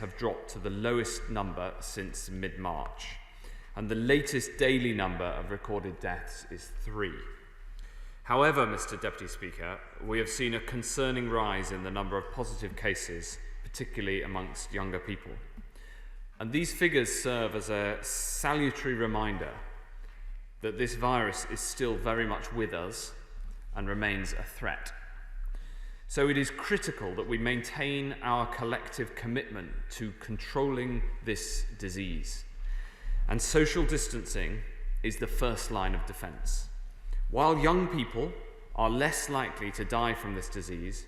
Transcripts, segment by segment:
have dropped to the lowest number since mid-March, and the latest daily number of recorded deaths is 3. However, Mr. Deputy Speaker, we have seen a concerning rise in the number of positive cases, particularly amongst younger people. And these figures serve as a salutary reminder that this virus is still very much with us and remains a threat. So it is critical that we maintain our collective commitment to controlling this disease. And social distancing is the first line of defence. While young people are less likely to die from this disease,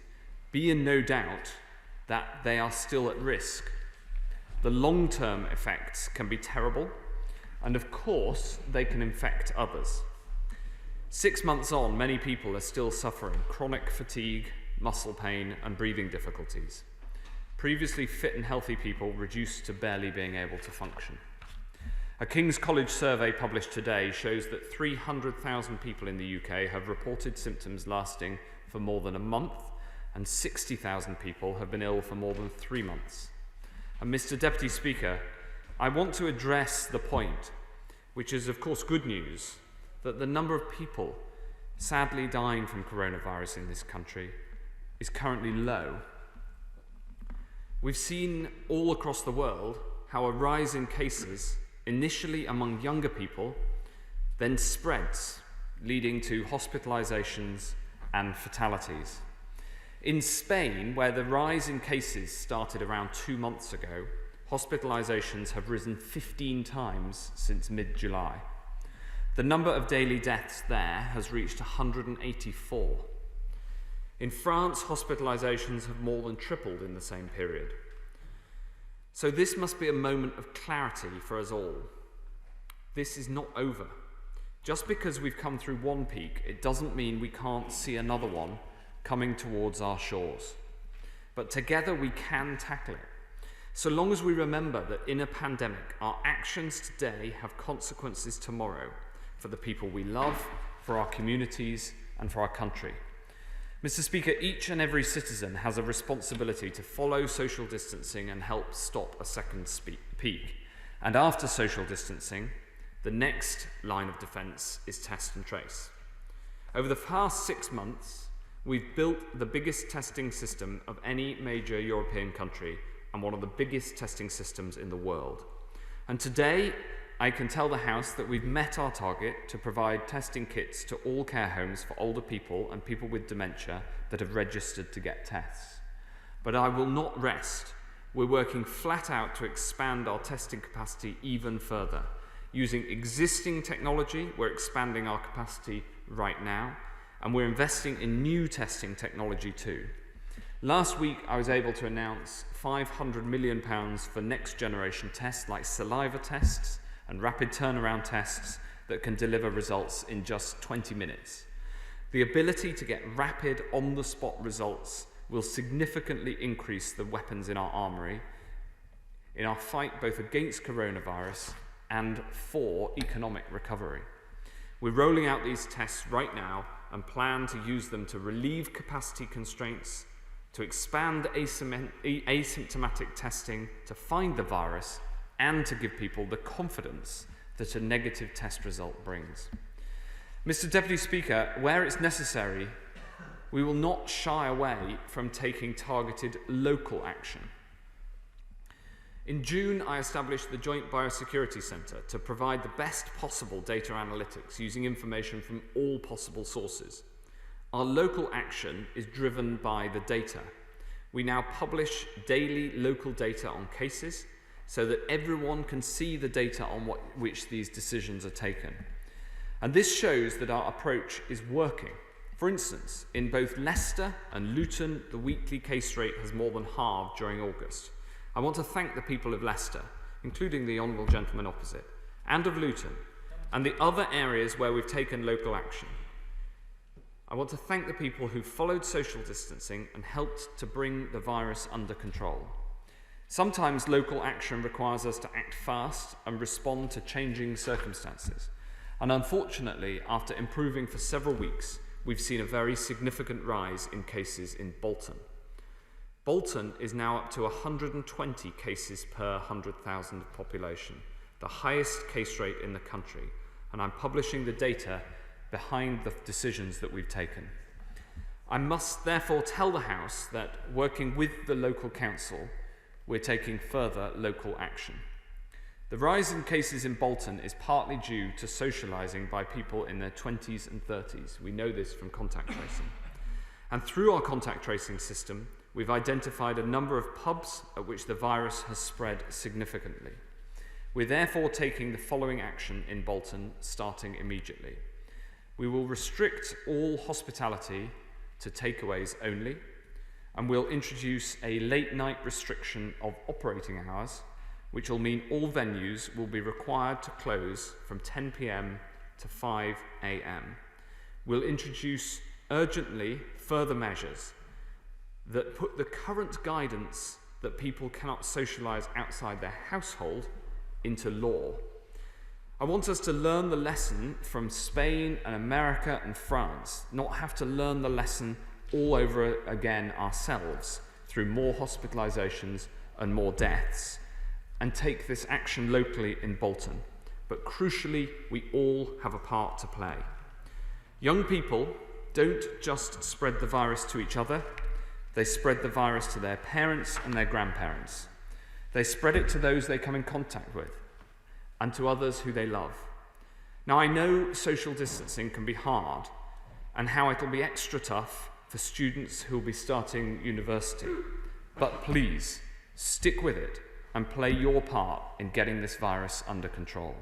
be in no doubt that they are still at risk. The long-term effects can be terrible, and of course, they can infect others. 6 months on, many people are still suffering chronic fatigue, muscle pain, and breathing difficulties. Previously fit and healthy people reduced to barely being able to function. A King's College survey published today shows that 300,000 people in the UK have reported symptoms lasting for more than a month, and 60,000 people have been ill for more than 3 months. And Mr. Deputy Speaker, I want to address the point, which is of course good news, that the number of people sadly dying from coronavirus in this country is currently low. We've seen all across the world how a rise in cases, initially among younger people, then spreads, leading to hospitalizations and fatalities. In Spain, where the rise in cases started around 2 months ago, hospitalizations have risen 15 times since mid-July. The number of daily deaths there has reached 184. In France, hospitalizations have more than tripled in the same period. So this must be a moment of clarity for us all. This is not over. Just because we've come through one peak, it doesn't mean we can't see another one coming towards our shores. But together we can tackle it, so long as we remember that in a pandemic, our actions today have consequences tomorrow for the people we love, for our communities, and for our country. Mr. Speaker, each and every citizen has a responsibility to follow social distancing and help stop a second peak. And after social distancing, the next line of defence is test and trace. Over the past 6 months, we've built the biggest testing system of any major European country and one of the biggest testing systems in the world. And today, I can tell the House that we've met our target to provide testing kits to all care homes for older people and people with dementia that have registered to get tests. But I will not rest. We're working flat out to expand our testing capacity even further. Using existing technology, we're expanding our capacity right now, and we're investing in new testing technology too. Last week, I was able to announce £500 million for next generation tests like saliva tests and rapid turnaround tests that can deliver results in just 20 minutes. The ability to get rapid, on-the-spot results will significantly increase the weapons in our armoury in our fight both against coronavirus and for economic recovery. We're rolling out these tests right now and plan to use them to relieve capacity constraints, to expand asymptomatic testing to find the virus, and to give people the confidence that a negative test result brings. Mr. Deputy Speaker, where it's necessary, we will not shy away from taking targeted local action. In June, I established the Joint Biosecurity Centre to provide the best possible data analytics using information from all possible sources. Our local action is driven by the data. We now publish daily local data on cases so that everyone can see the data on which these decisions are taken. And this shows that our approach is working. For instance, in both Leicester and Luton, the weekly case rate has more than halved during August. I want to thank the people of Leicester, including the Honourable Gentleman opposite, and of Luton, and the other areas where we've taken local action. I want to thank the people who followed social distancing and helped to bring the virus under control. Sometimes local action requires us to act fast and respond to changing circumstances. And unfortunately, after improving for several weeks, we've seen a very significant rise in cases in Bolton. Bolton is now up to 120 cases per 100,000 of population, the highest case rate in the country, and I'm publishing the data behind the decisions that we've taken. I must therefore tell the House that, working with the local council, we're taking further local action. The rise in cases in Bolton is partly due to socialising by people in their 20s and 30s. We know this from contact tracing. And through our contact tracing system, we've identified a number of pubs at which the virus has spread significantly. We're therefore taking the following action in Bolton, starting immediately. We will restrict all hospitality to takeaways only, and we'll introduce a late night restriction of operating hours, which will mean all venues will be required to close from 10 p.m. to 5 a.m. We'll introduce urgently further measures that put the current guidance that people cannot socialise outside their household into law. I want us to learn the lesson from Spain and America and France, not have to learn the lesson all over again ourselves through more hospitalisations and more deaths, and take this action locally in Bolton. But crucially, we all have a part to play. Young people don't just spread the virus to each other, they spread the virus to their parents and their grandparents. They spread it to those they come in contact with and to others who they love. Now, I know social distancing can be hard and how it'll be extra tough for students who will be starting university. But please, stick with it and play your part in getting this virus under control.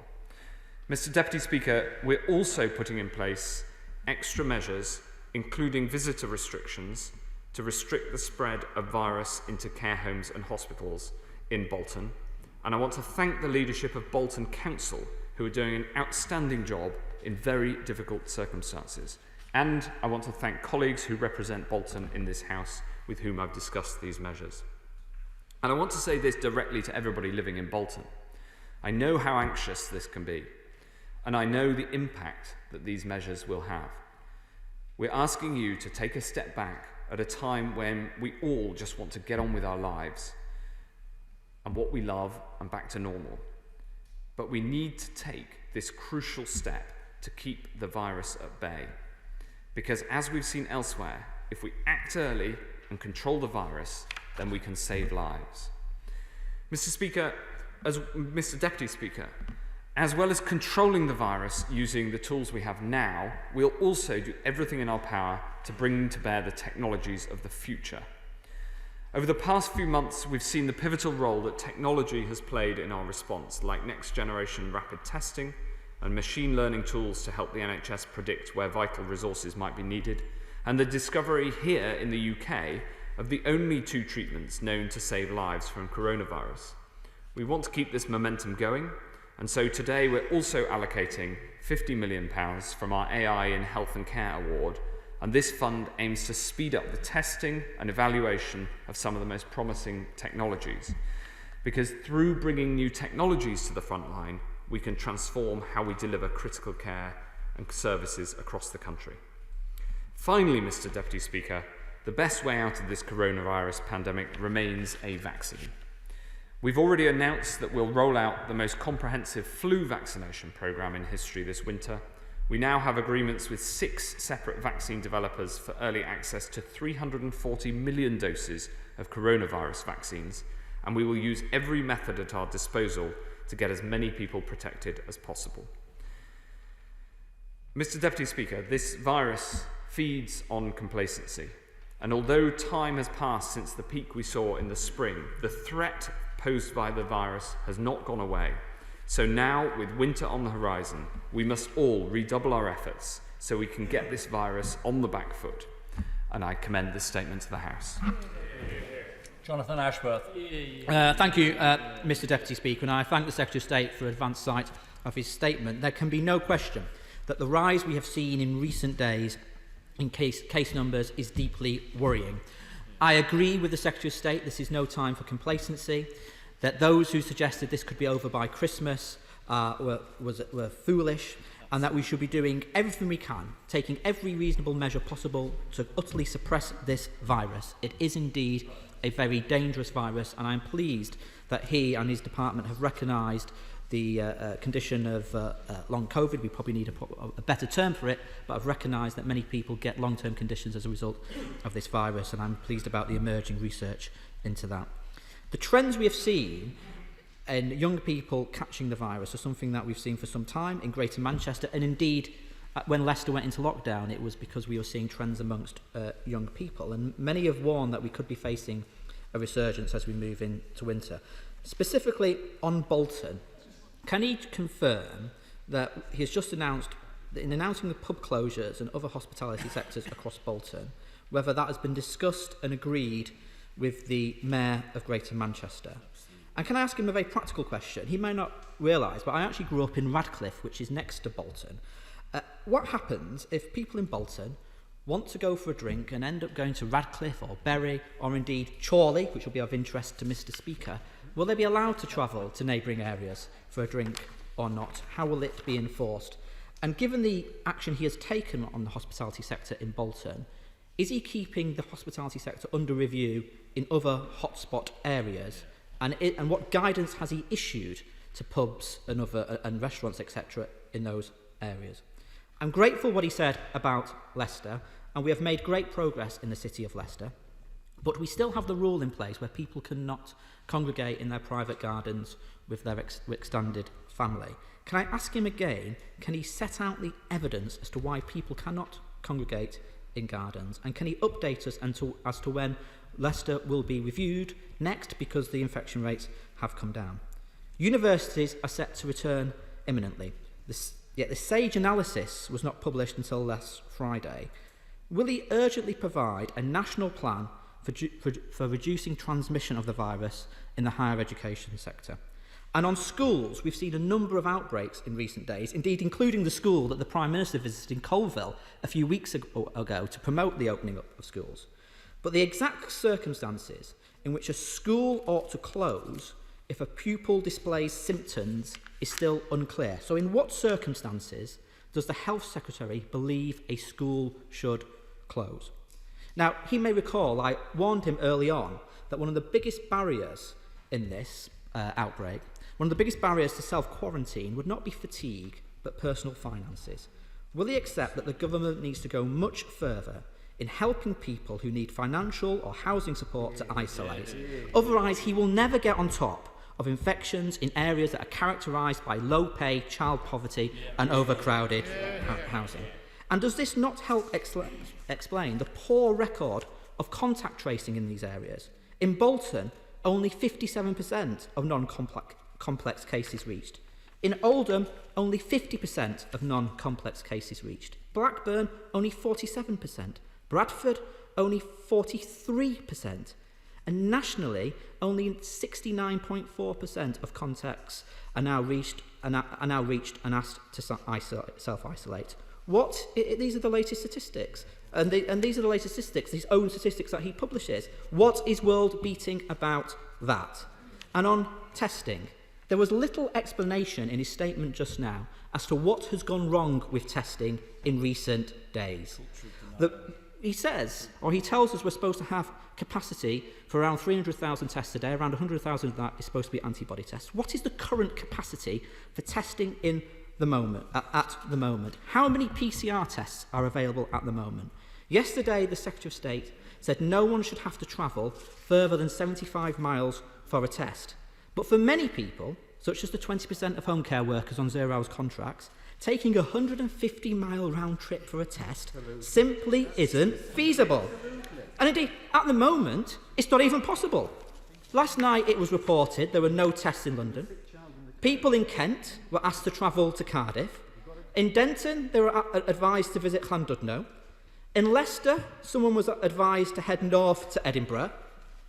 Mr. Deputy Speaker, we're also putting in place extra measures, including visitor restrictions, to restrict the spread of virus into care homes and hospitals in Bolton. And I want to thank the leadership of Bolton Council, who are doing an outstanding job in very difficult circumstances. And I want to thank colleagues who represent Bolton in this House with whom I've discussed these measures. And I want to say this directly to everybody living in Bolton. I know how anxious this can be, and I know the impact that these measures will have. We're asking you to take a step back at a time when we all just want to get on with our lives and what we love and back to normal. But we need to take this crucial step to keep the virus at bay. Because as we've seen elsewhere, if we act early and control the virus, then we can save lives. Mr. Deputy Speaker, as well as controlling the virus using the tools we have now, we'll also do everything in our power to bring to bear the technologies of the future. Over the past few months, we've seen the pivotal role that technology has played in our response, like next-generation rapid testing and machine learning tools to help the NHS predict where vital resources might be needed, and the discovery here in the UK of the only 2 treatments known to save lives from coronavirus. We want to keep this momentum going, and so today we're also allocating £50 million from our AI in Health and Care Award, and this fund aims to speed up the testing and evaluation of some of the most promising technologies. Because through bringing new technologies to the front line, we can transform how we deliver critical care and services across the country. Finally, Mr. Deputy Speaker, the best way out of this coronavirus pandemic remains a vaccine. We've already announced that we'll roll out the most comprehensive flu vaccination programme in history this winter. We now have agreements with 6 separate vaccine developers for early access to 340 million doses of coronavirus vaccines, and we will use every method at our disposal to get as many people protected as possible. Mr. Deputy Speaker, this virus feeds on complacency, and although time has passed since the peak we saw in the spring, the threat posed by the virus has not gone away. So now, with winter on the horizon, we must all redouble our efforts so we can get this virus on the back foot. And I commend this statement to the House. Jonathan Ashworth. Thank you, Mr. Deputy Speaker, and I thank the Secretary of State for advance sight of his statement. There can be no question that the rise we have seen in recent days in case numbers is deeply worrying. I agree with the Secretary of State this is no time for complacency, that those who suggested this could be over by Christmas were foolish, and that we should be doing everything we can, taking every reasonable measure possible to utterly suppress this virus. It is indeed a very dangerous virus, and I'm pleased that he and his department have recognised the condition of long COVID. We probably need a better term for it, but I've recognised that many people get long-term conditions as a result of this virus, and I'm pleased about the emerging research into that. The trends we have seen in young people catching the virus are something that we've seen for some time in Greater Manchester, and indeed when Leicester went into lockdown, it was because we were seeing trends amongst young people, and many have warned that we could be facing a resurgence as we move into winter. Specifically on Bolton, can he confirm that he has just announced that in announcing the pub closures and other hospitality sectors across Bolton, whether that has been discussed and agreed with the Mayor of Greater Manchester? And can I ask him a very practical question? He may not realise, but I actually grew up in Radcliffe, which is next to Bolton. What happens if people in Bolton want to go for a drink and end up going to Radcliffe or Bury or indeed Chorley, which will be of interest to Mr Speaker? Will they be allowed to travel to neighbouring areas for a drink or not? How will it be enforced? And given the action he has taken on the hospitality sector in Bolton, is he keeping the hospitality sector under review in other hotspot areas? And what guidance has he issued to pubs and restaurants, etc., in those areas? I'm grateful what he said about Leicester, and we have made great progress in the city of Leicester, but we still have the rule in place where people cannot congregate in their private gardens with their extended family. Can I ask him again, can he set out the evidence as to why people cannot congregate in gardens, and can he update us as to when Leicester will be reviewed next, because the infection rates have come down? Universities are set to return imminently. Yet the SAGE analysis was not published until last Friday. Will he urgently provide a national plan for reducing transmission of the virus in the higher education sector? And on schools, we've seen a number of outbreaks in recent days, indeed including the school that the Prime Minister visited in Colville a few weeks ago to promote the opening up of schools. But the exact circumstances in which a school ought to close if a pupil displays symptoms is still unclear. So in what circumstances does the Health Secretary believe a school should close? Now, he may recall I warned him early on that one of the biggest barriers in this outbreak, one of the biggest barriers to self-quarantine would not be fatigue, but personal finances. Will he accept that the government needs to go much further in helping people who need financial or housing support to isolate? Otherwise, he will never get on top of infections in areas that are characterised by low pay, child poverty and overcrowded housing. And does this not help explain the poor record of contact tracing in these areas? In Bolton, only 57% of non-complex cases reached. In Oldham, only 50% of non-complex cases reached. Blackburn, only 47%. Bradford, only 43%. And nationally, only 69.4% of contacts are now reached and asked to self-isolate. These are the latest statistics. And these are the latest statistics, his own statistics that he publishes. What is world beating about that? And on testing, there was little explanation in his statement just now as to what has gone wrong with testing in recent days. He tells us we're supposed to have capacity for around 300,000 tests a day, around 100,000 of that is supposed to be antibody tests. What is the current capacity for testing at the moment? How many PCR tests are available at the moment? Yesterday, the Secretary of State said no one should have to travel further than 75 miles for a test. But for many people, such as the 20% of home care workers on zero-hours contracts, taking a 150-mile round trip for a test simply isn't feasible. And indeed, at the moment, it's not even possible. Last night it was reported there were no tests in London. People in Kent were asked to travel to Cardiff. In Denton, they were advised to visit Llandudno. In Leicester, someone was advised to head north to Edinburgh.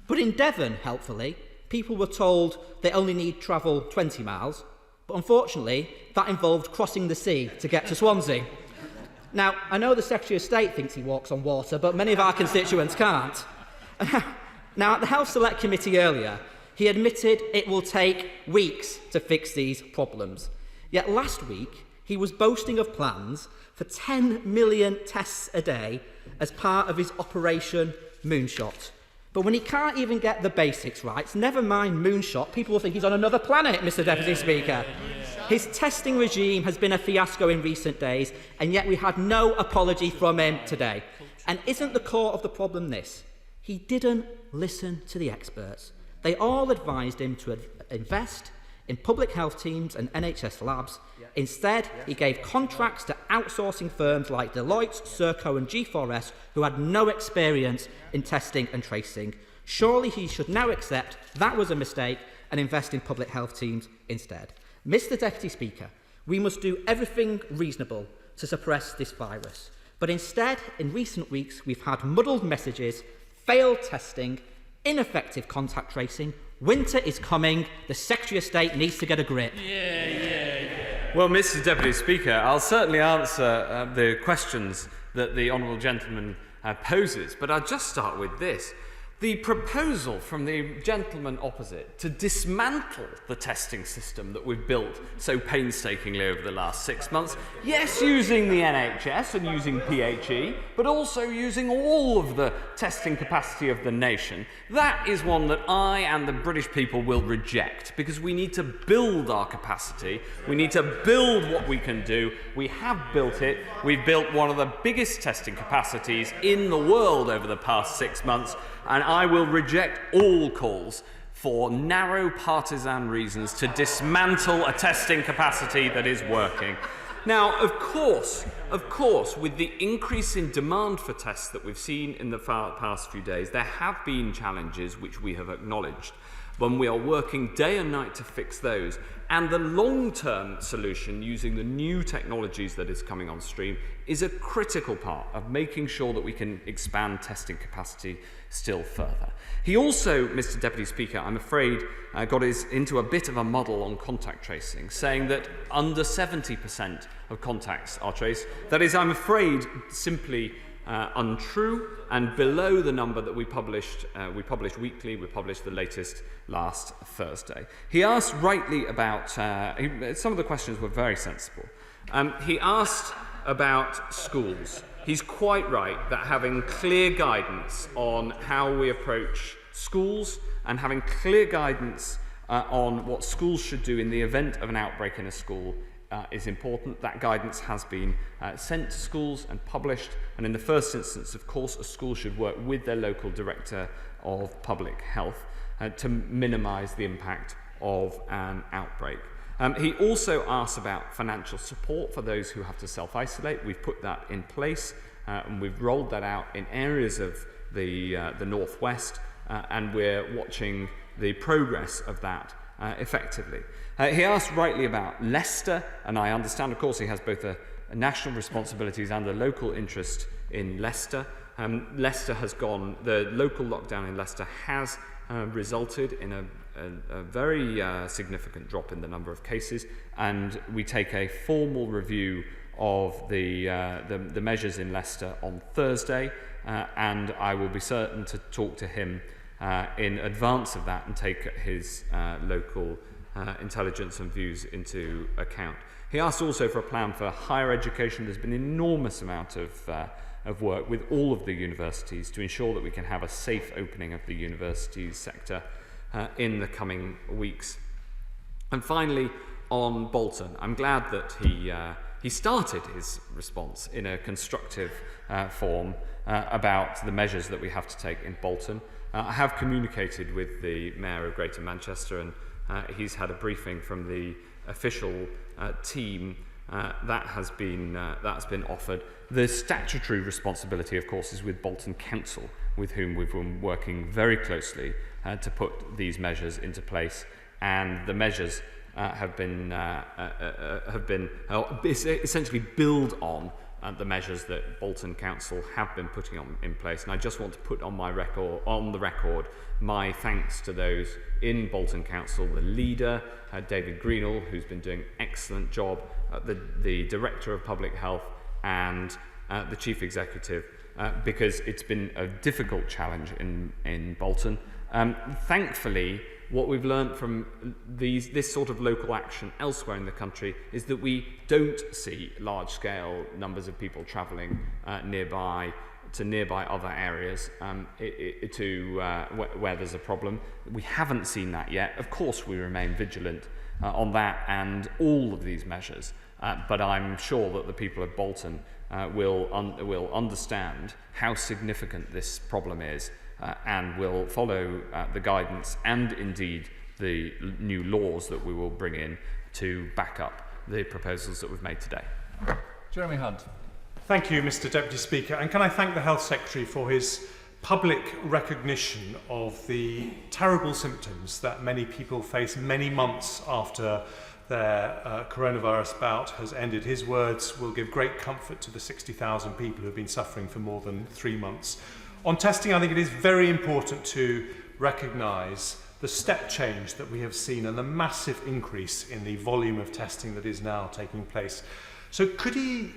But in Devon, helpfully, people were told they only need travel 20 miles. But unfortunately, that involved crossing the sea to get to Swansea. Now, I know the Secretary of State thinks he walks on water, but many of our constituents can't. Now, at the Health Select Committee earlier, he admitted it will take weeks to fix these problems. Yet last week, he was boasting of plans for 10 million tests a day as part of his Operation Moonshot. But when he can't even get the basics right, never mind moonshot, people will think he's on another planet, Mr Deputy Speaker. His testing regime has been a fiasco in recent days, and yet we had no apology from him today. And isn't the core of the problem this? He didn't listen to the experts. They all advised him to invest in public health teams and NHS labs. Instead, he gave contracts to outsourcing firms like Deloitte, Serco and G4S, who had no experience in testing and tracing. Surely he should now accept that was a mistake and invest in public health teams instead. Mr Deputy Speaker, we must do everything reasonable to suppress this virus. But instead, in recent weeks, we've had muddled messages, failed testing, ineffective contact tracing. Winter is coming. The Secretary of State needs to get a grip. Well, Mr Deputy Speaker, I'll certainly answer the questions that the honourable gentleman poses, but I'll just start with this. The proposal from the gentleman opposite to dismantle the testing system that we've built so painstakingly over the last 6 months, yes, using the NHS and using PHE, but also using all of the testing capacity of the nation, that is one that I and the British people will reject, because we need to build our capacity, we need to build what we can do. We have built it. We've built one of the biggest testing capacities in the world over the past 6 months, and I will reject all calls for narrow partisan reasons to dismantle a testing capacity that is working. Now, of course, with the increase in demand for tests that we've seen in the past few days, there have been challenges which we have acknowledged. When we are working day and night to fix those, and the long-term solution using the new technologies that is coming on stream is a critical part of making sure that we can expand testing capacity still further. He also, Mr Deputy Speaker, I'm afraid, got into a bit of a muddle on contact tracing, saying that under 70% of contacts are traced. That is, I'm afraid, simply untrue and below the number that we published weekly. We published the latest last Thursday. He asked rightly about, some of the questions were very sensible. He asked about schools. He's quite right that having clear guidance on how we approach schools and having clear guidance on what schools should do in the event of an outbreak in a school is important. That guidance has been sent to schools and published, and in the first instance, of course, a school should work with their local director of public health to minimise the impact of an outbreak. He also asked about financial support for those who have to self-isolate. We've put that in place, and we've rolled that out in areas of the northwest, and we're watching the progress of that effectively. He asked rightly about Leicester, and I understand, of course, he has both a national responsibilities and a local interest in Leicester. Leicester has gone, the local lockdown in Leicester has resulted in a very significant drop in the number of cases, and we take a formal review of the measures in Leicester on Thursday, and I will be certain to talk to him in advance of that and take his local intelligence and views into account. He asked also for a plan for higher education. There's been an enormous amount of work with all of the universities to ensure that we can have a safe opening of the universities sector in the coming weeks. And finally, on Bolton, I'm glad that he started his response in a constructive form about the measures that we have to take in Bolton. I have communicated with the Mayor of Greater Manchester, and he's had a briefing from the official team that's been offered. The statutory responsibility, of course, is with Bolton Council, with whom we've been working very closely to put these measures into place, and the measures have been essentially build on the measures that Bolton Council have been putting in place. And I just want to put on the record my thanks to those in Bolton Council, the leader, David Greenall, who's been doing an excellent job, the Director of Public Health, and the Chief Executive, because it's been a difficult challenge in Bolton. Thankfully, what we've learned from this sort of local action elsewhere in the country is that we don't see large-scale numbers of people travelling nearby to nearby other areas where there's a problem. We haven't seen that yet. Of course, we remain vigilant on that and all of these measures, but I'm sure that the people of Bolton will understand how significant this problem is and will follow the guidance and indeed the new laws that we will bring in to back up the proposals that we've made today. Jeremy Hunt. Thank you, Mr. Deputy Speaker, and can I thank the Health Secretary for his public recognition of the terrible symptoms that many people face many months after their coronavirus bout has ended. His words will give great comfort to the 60,000 people who have been suffering for more than 3 months. On testing, I think it is very important to recognise the step change that we have seen and the massive increase in the volume of testing that is now taking place. So could he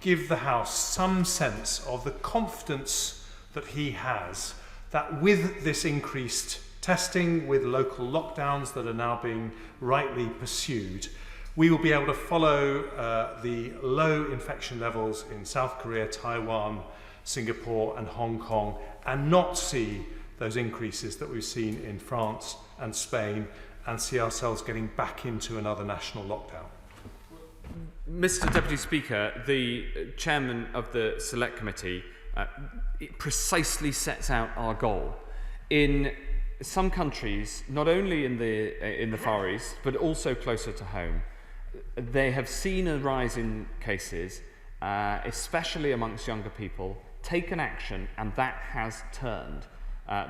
give the House some sense of the confidence that he has that with this increased testing, with local lockdowns that are now being rightly pursued, we will be able to follow the low infection levels in South Korea, Taiwan, Singapore and Hong Kong, and not see those increases that we've seen in France and Spain, and see ourselves getting back into another national lockdown? Mr. Deputy Speaker, the chairman of the Select Committee it precisely sets out our goal. In some countries, not only in the Far East, but also closer to home, they have seen a rise in cases, especially amongst younger people, taken action, and that has turned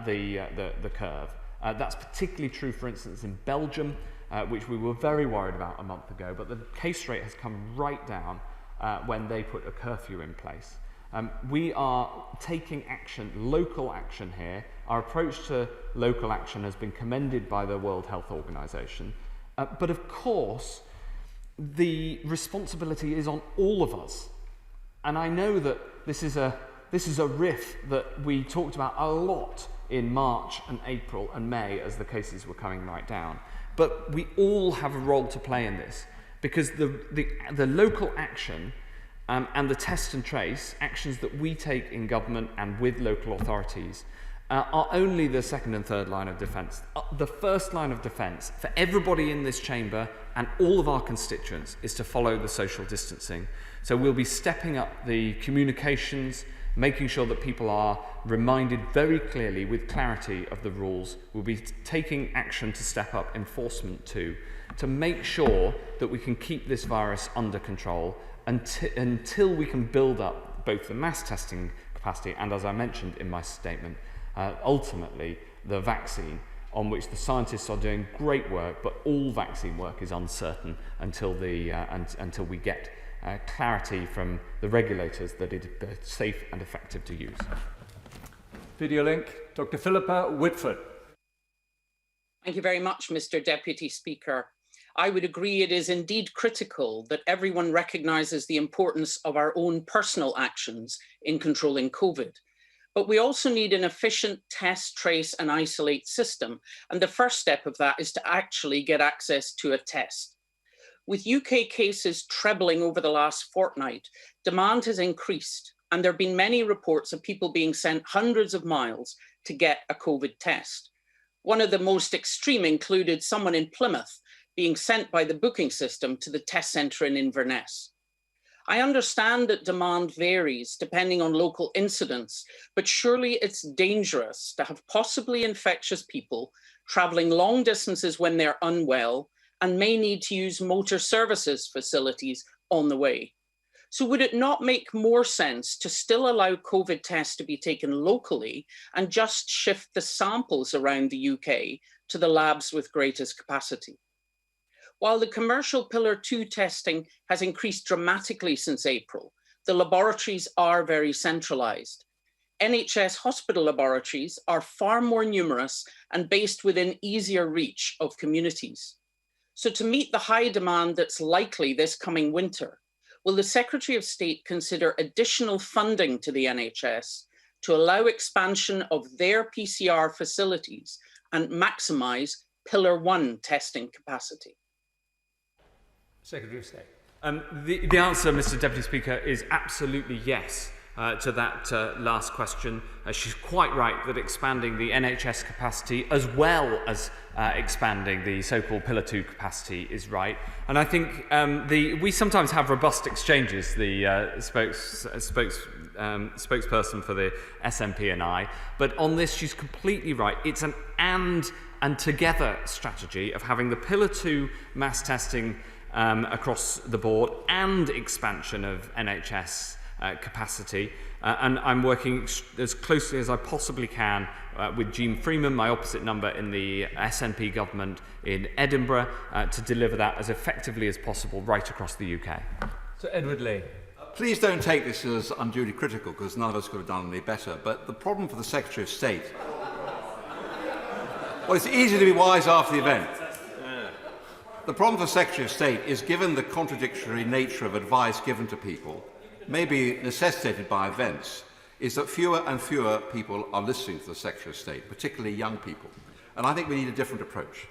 the curve. That's particularly true, for instance, in Belgium, which we were very worried about a month ago, but the case rate has come right down when they put a curfew in place. We are taking action, local action here. Our approach to local action has been commended by the World Health Organization. But of course, the responsibility is on all of us. And I know that this is a riff that we talked about a lot in March and April and May as the cases were coming right down. But we all have a role to play in this, because the local action and the test and trace actions that we take in government and with local authorities are only the second and third line of defence. The first line of defence for everybody in this chamber and all of our constituents is to follow the social distancing. So we'll be stepping up the communications, making sure that people are reminded very clearly with clarity of the rules. We'll be taking action to step up enforcement too, to make sure that we can keep this virus under control until we can build up both the mass testing capacity and, as I mentioned in my statement, ultimately the vaccine, on which the scientists are doing great work, but all vaccine work is uncertain until we get clarity from the regulators that it is safe and effective to use. Video link, Dr. Philippa Whitford. Thank you very much, Mr. Deputy Speaker. I would agree it is indeed critical that everyone recognises the importance of our own personal actions in controlling COVID. But we also need an efficient test, trace and isolate system. And the first step of that is to actually get access to a test. With UK cases trebling over the last fortnight, demand has increased, and there have been many reports of people being sent hundreds of miles to get a COVID test. One of the most extreme included someone in Plymouth being sent by the booking system to the test centre in Inverness. I understand that demand varies depending on local incidents, but surely it's dangerous to have possibly infectious people travelling long distances when they're unwell and may need to use motor services facilities on the way. So would it not make more sense to still allow COVID tests to be taken locally and just shift the samples around the UK to the labs with greatest capacity? While the commercial Pillar 2 testing has increased dramatically since April, the laboratories are very centralised. NHS hospital laboratories are far more numerous and based within easier reach of communities. So to meet the high demand that's likely this coming winter, will the Secretary of State consider additional funding to the NHS to allow expansion of their PCR facilities and maximise Pillar 1 testing capacity? Secretary of State. The answer, Mr. Deputy Speaker, is absolutely yes. to that last question. She's quite right that expanding the NHS capacity as well as expanding the so-called Pillar 2 capacity is right. And I think we sometimes have robust exchanges, the spokesperson for the SNP and I, but on this she's completely right. It's an and together strategy of having the Pillar 2 mass testing across the board and expansion of NHS capacity, and I'm working as closely as I possibly can with Jean Freeman, my opposite number in the SNP government in Edinburgh, to deliver that as effectively as possible right across the UK. So Edward Lee. Please don't take this as unduly critical, because none of us could have done any better, but the problem for the Secretary of State... Well, it's easy to be wise after the event. The problem for the Secretary of State is, given the contradictory nature of advice given to people, maybe necessitated by events, is that fewer and fewer people are listening to the Secretary of State, particularly young people. And I think we need a different approach.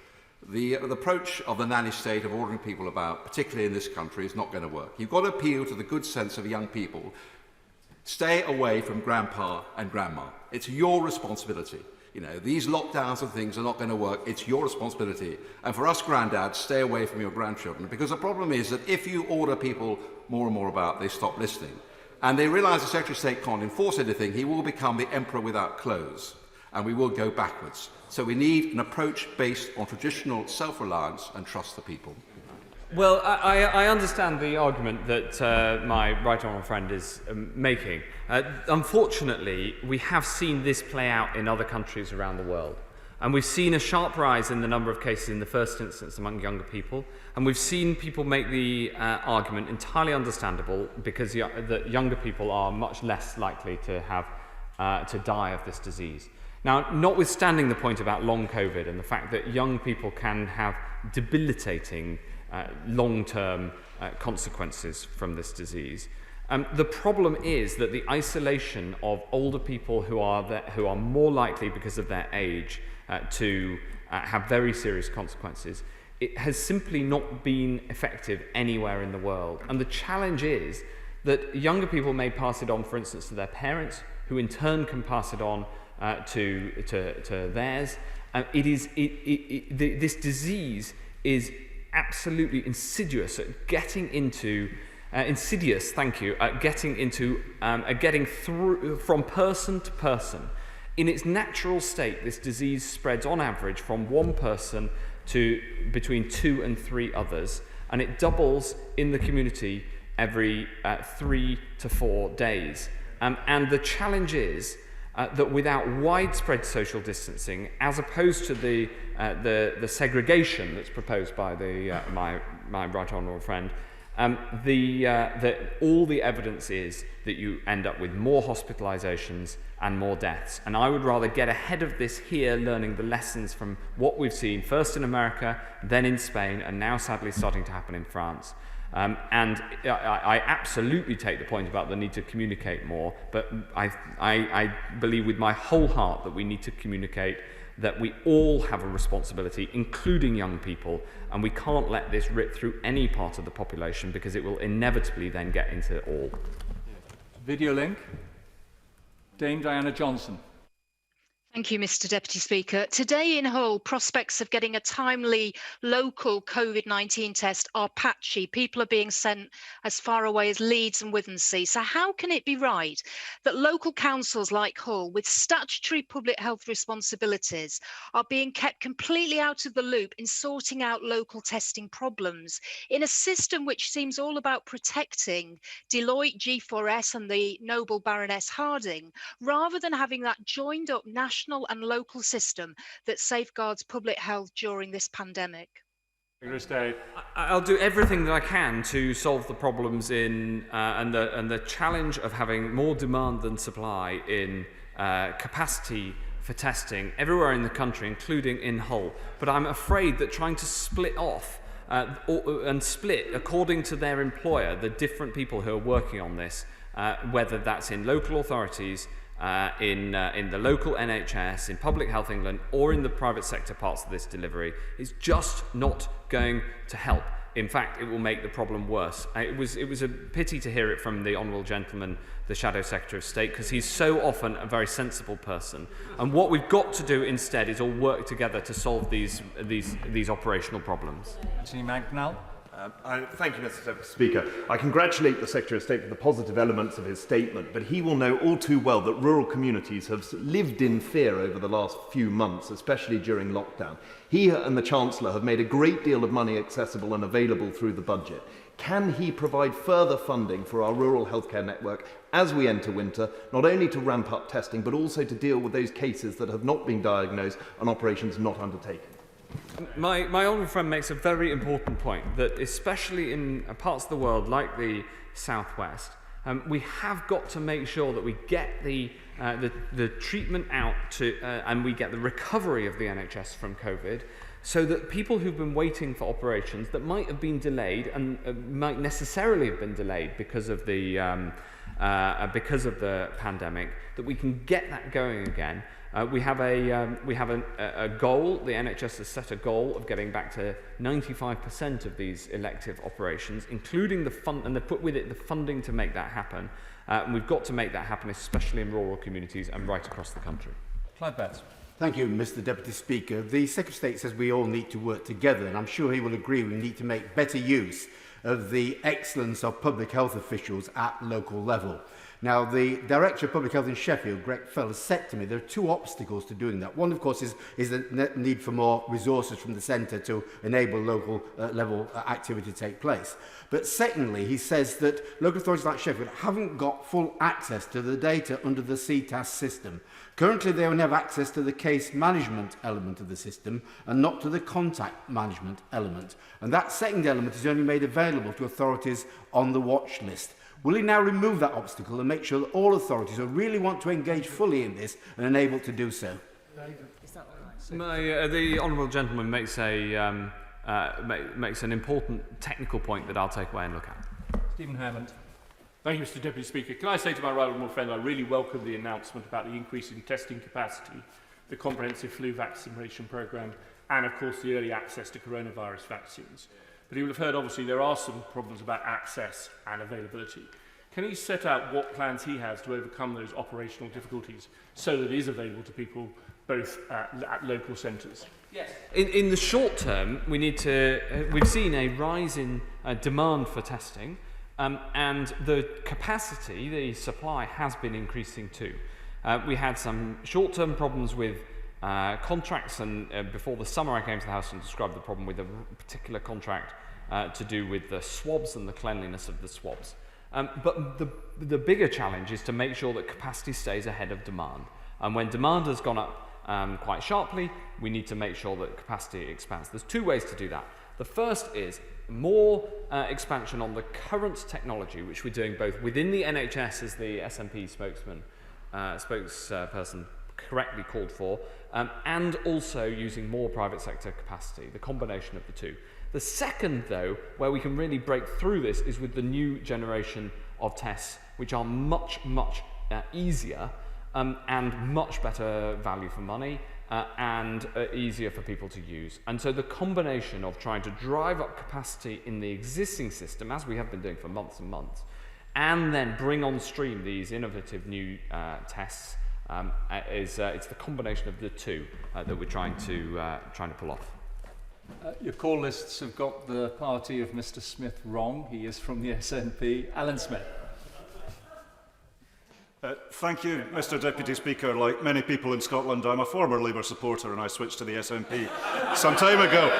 The approach of the nanny state of ordering people about, particularly in this country, is not going to work. You've got to appeal to the good sense of young people. Stay away from grandpa and grandma. It's your responsibility. You know, these lockdowns and things are not going to work. It's your responsibility. And for us granddads, stay away from your grandchildren, because the problem is that if you order people more and more about, they stop listening. And they realise the Secretary of State can't enforce anything. He will become the emperor without clothes, and we will go backwards. So we need an approach based on traditional self-reliance and trust the people. Well, I understand the argument that my right honourable friend is making. Unfortunately, we have seen this play out in other countries around the world. And we've seen a sharp rise in the number of cases in the first instance among younger people. And we've seen people make the argument, entirely understandable, because that younger people are much less likely to have to die of this disease. Now, notwithstanding the point about long COVID and the fact that young people can have debilitating long-term consequences from this disease, the problem is that the isolation of older people who are more likely, because of their age, to have very serious consequences, it has simply not been effective anywhere in the world. And the challenge is that younger people may pass it on, for instance, to their parents, who in turn can pass it on to theirs. This disease is absolutely insidious at getting into getting through from person to person. In its natural state, this disease spreads on average from one person to between 2 and 3 others, and it doubles in the community every 3 to 4 days. And the challenge is that without widespread social distancing, as opposed to the segregation that's proposed by my right honourable friend, all the evidence is that you end up with more hospitalisations and more deaths. And I would rather get ahead of this here, learning the lessons from what we've seen first in America, then in Spain, and now sadly starting to happen in France. And I absolutely take the point about the need to communicate more, but I believe with my whole heart that we need to communicate that we all have a responsibility, including young people, and we can't let this rip through any part of the population, because it will inevitably then get into all. Video link. Dame Diana Johnson. Thank you, Mr. Deputy Speaker. Today in Hull, prospects of getting a timely local COVID-19 test are patchy. People are being sent as far away as Leeds and Withensea. So how can it be right that local councils like Hull, with statutory public health responsibilities, are being kept completely out of the loop in sorting out local testing problems in a system which seems all about protecting Deloitte, G4S and the noble Baroness Harding, rather than having that joined up national and local system that safeguards public health during this pandemic? I'll do everything that I can to solve the problems and the challenge of having more demand than supply in capacity for testing everywhere in the country, including in Hull. But I'm afraid that trying to split off and split according to their employer the different people who are working on this, whether that's in local authorities, in the local NHS, in Public Health England, or in the private sector parts of this delivery, is just not going to help. in fact, it will make the problem worse. It was a pity to hear it from the Honourable Gentleman, the Shadow Secretary of State, because he's so often a very sensible person. And what we've got to do instead is all work together to solve these operational problems. Anthony Magnal. Thank you, Mr. Deputy Speaker. I congratulate the Secretary of State for the positive elements of his statement, but he will know all too well that rural communities have lived in fear over the last few months, especially during lockdown. He and the Chancellor have made a great deal of money accessible and available through the budget. Can he provide further funding for our rural healthcare network as we enter winter, not only to ramp up testing, but also to deal with those cases that have not been diagnosed and operations not undertaken? My honourable friend makes a very important point that, especially in parts of the world like the Southwest, we have got to make sure that we get the treatment out to and we get the recovery of the NHS from COVID, so that people who've been waiting for operations that might have been delayed and might necessarily have been delayed because of the pandemic, that we can get that going again. We have a goal. The NHS has set a goal of getting back to 95% of these elective operations, including the fund, and they put with it the funding to make that happen. And we've got to make that happen, especially in rural communities and right across the country. Clive Betts. Thank you, Mr. Deputy Speaker. The Secretary of State says we all need to work together, and I'm sure he will agree we need to make better use of the excellence of public health officials at local level. Now, the Director of Public Health in Sheffield, Greg Fell, has said to me there are two obstacles to doing that. One, of course, is the need for more resources from the centre to enable local level activity to take place. But secondly, he says that local authorities like Sheffield haven't got full access to the data under the CTAS system. Currently, they only have access to the case management element of the system and not to the contact management element. And that second element is only made available to authorities on the watch list. Will he now remove that obstacle and make sure that all authorities who really want to engage fully in this are enabled to do so? The honourable gentleman makes an important technical point that I'll take away and look at. Stephen Hammond. Thank you, Mr. Deputy Speaker. Can I say to my right honourable friend, I really welcome the announcement about the increase in testing capacity, the comprehensive flu vaccination programme, and of course the early access to coronavirus vaccines. But you will have heard, obviously, there are some problems about access and availability. Can he set out what plans he has to overcome those operational difficulties so that it is available to people both at local centres? Yes. In the short term, we've seen a rise in demand for testing, and the capacity, the supply, has been increasing too. We had some short-term problems with contracts, and before the summer I came to the House and described the problem with a particular contract to do with the swabs and the cleanliness of the swabs. But the bigger challenge is to make sure that capacity stays ahead of demand. And when demand has gone up quite sharply, we need to make sure that capacity expands. There's two ways to do that. The first is more expansion on the current technology, which we're doing both within the NHS, as the SNP spokesperson correctly called for, and also using more private sector capacity, the combination of the two. The second, though, where we can really break through this is with the new generation of tests, which are much easier and much better value for money and easier for people to use. And so the combination of trying to drive up capacity in the existing system, as we have been doing for months and months, and then bring on stream these innovative new tests, it's the combination of the two that we're trying to pull off. Your call lists have got the party of Mr. Smith wrong. He is from the SNP. Alan Smith. Thank you, Mr. Deputy Speaker. Like many people in Scotland, I'm a former Labour supporter and I switched to the SNP some time ago.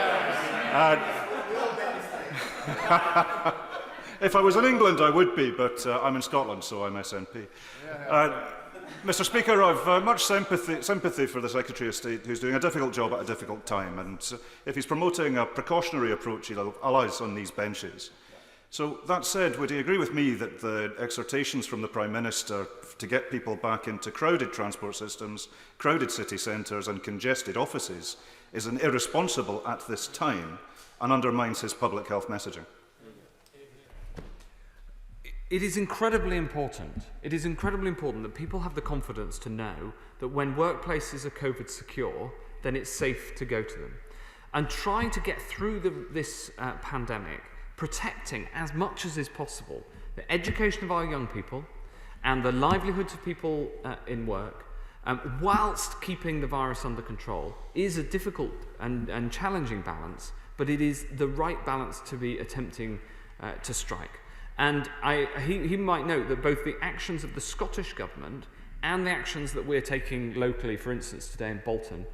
If I was in England, I would be, but I'm in Scotland, so I'm SNP. Mr. Speaker, I've much sympathy for the Secretary of State, who's doing a difficult job at a difficult time, and if he's promoting a precautionary approach, he'll allies on these benches. So, that said, would he agree with me that the exhortations from the Prime Minister to get people back into crowded transport systems, crowded city centres and congested offices is irresponsible at this time and undermines his public health messaging? It is incredibly important. It is incredibly important that people have the confidence to know that when workplaces are COVID secure, then it's safe to go to them. and trying to get through this pandemic, protecting as much as is possible the education of our young people and the livelihoods of people in work, whilst keeping the virus under control, is a difficult and challenging balance, but it is the right balance to be attempting to strike. And he might note that both the actions of the Scottish Government and the actions that we're taking locally, for instance today in Bolton,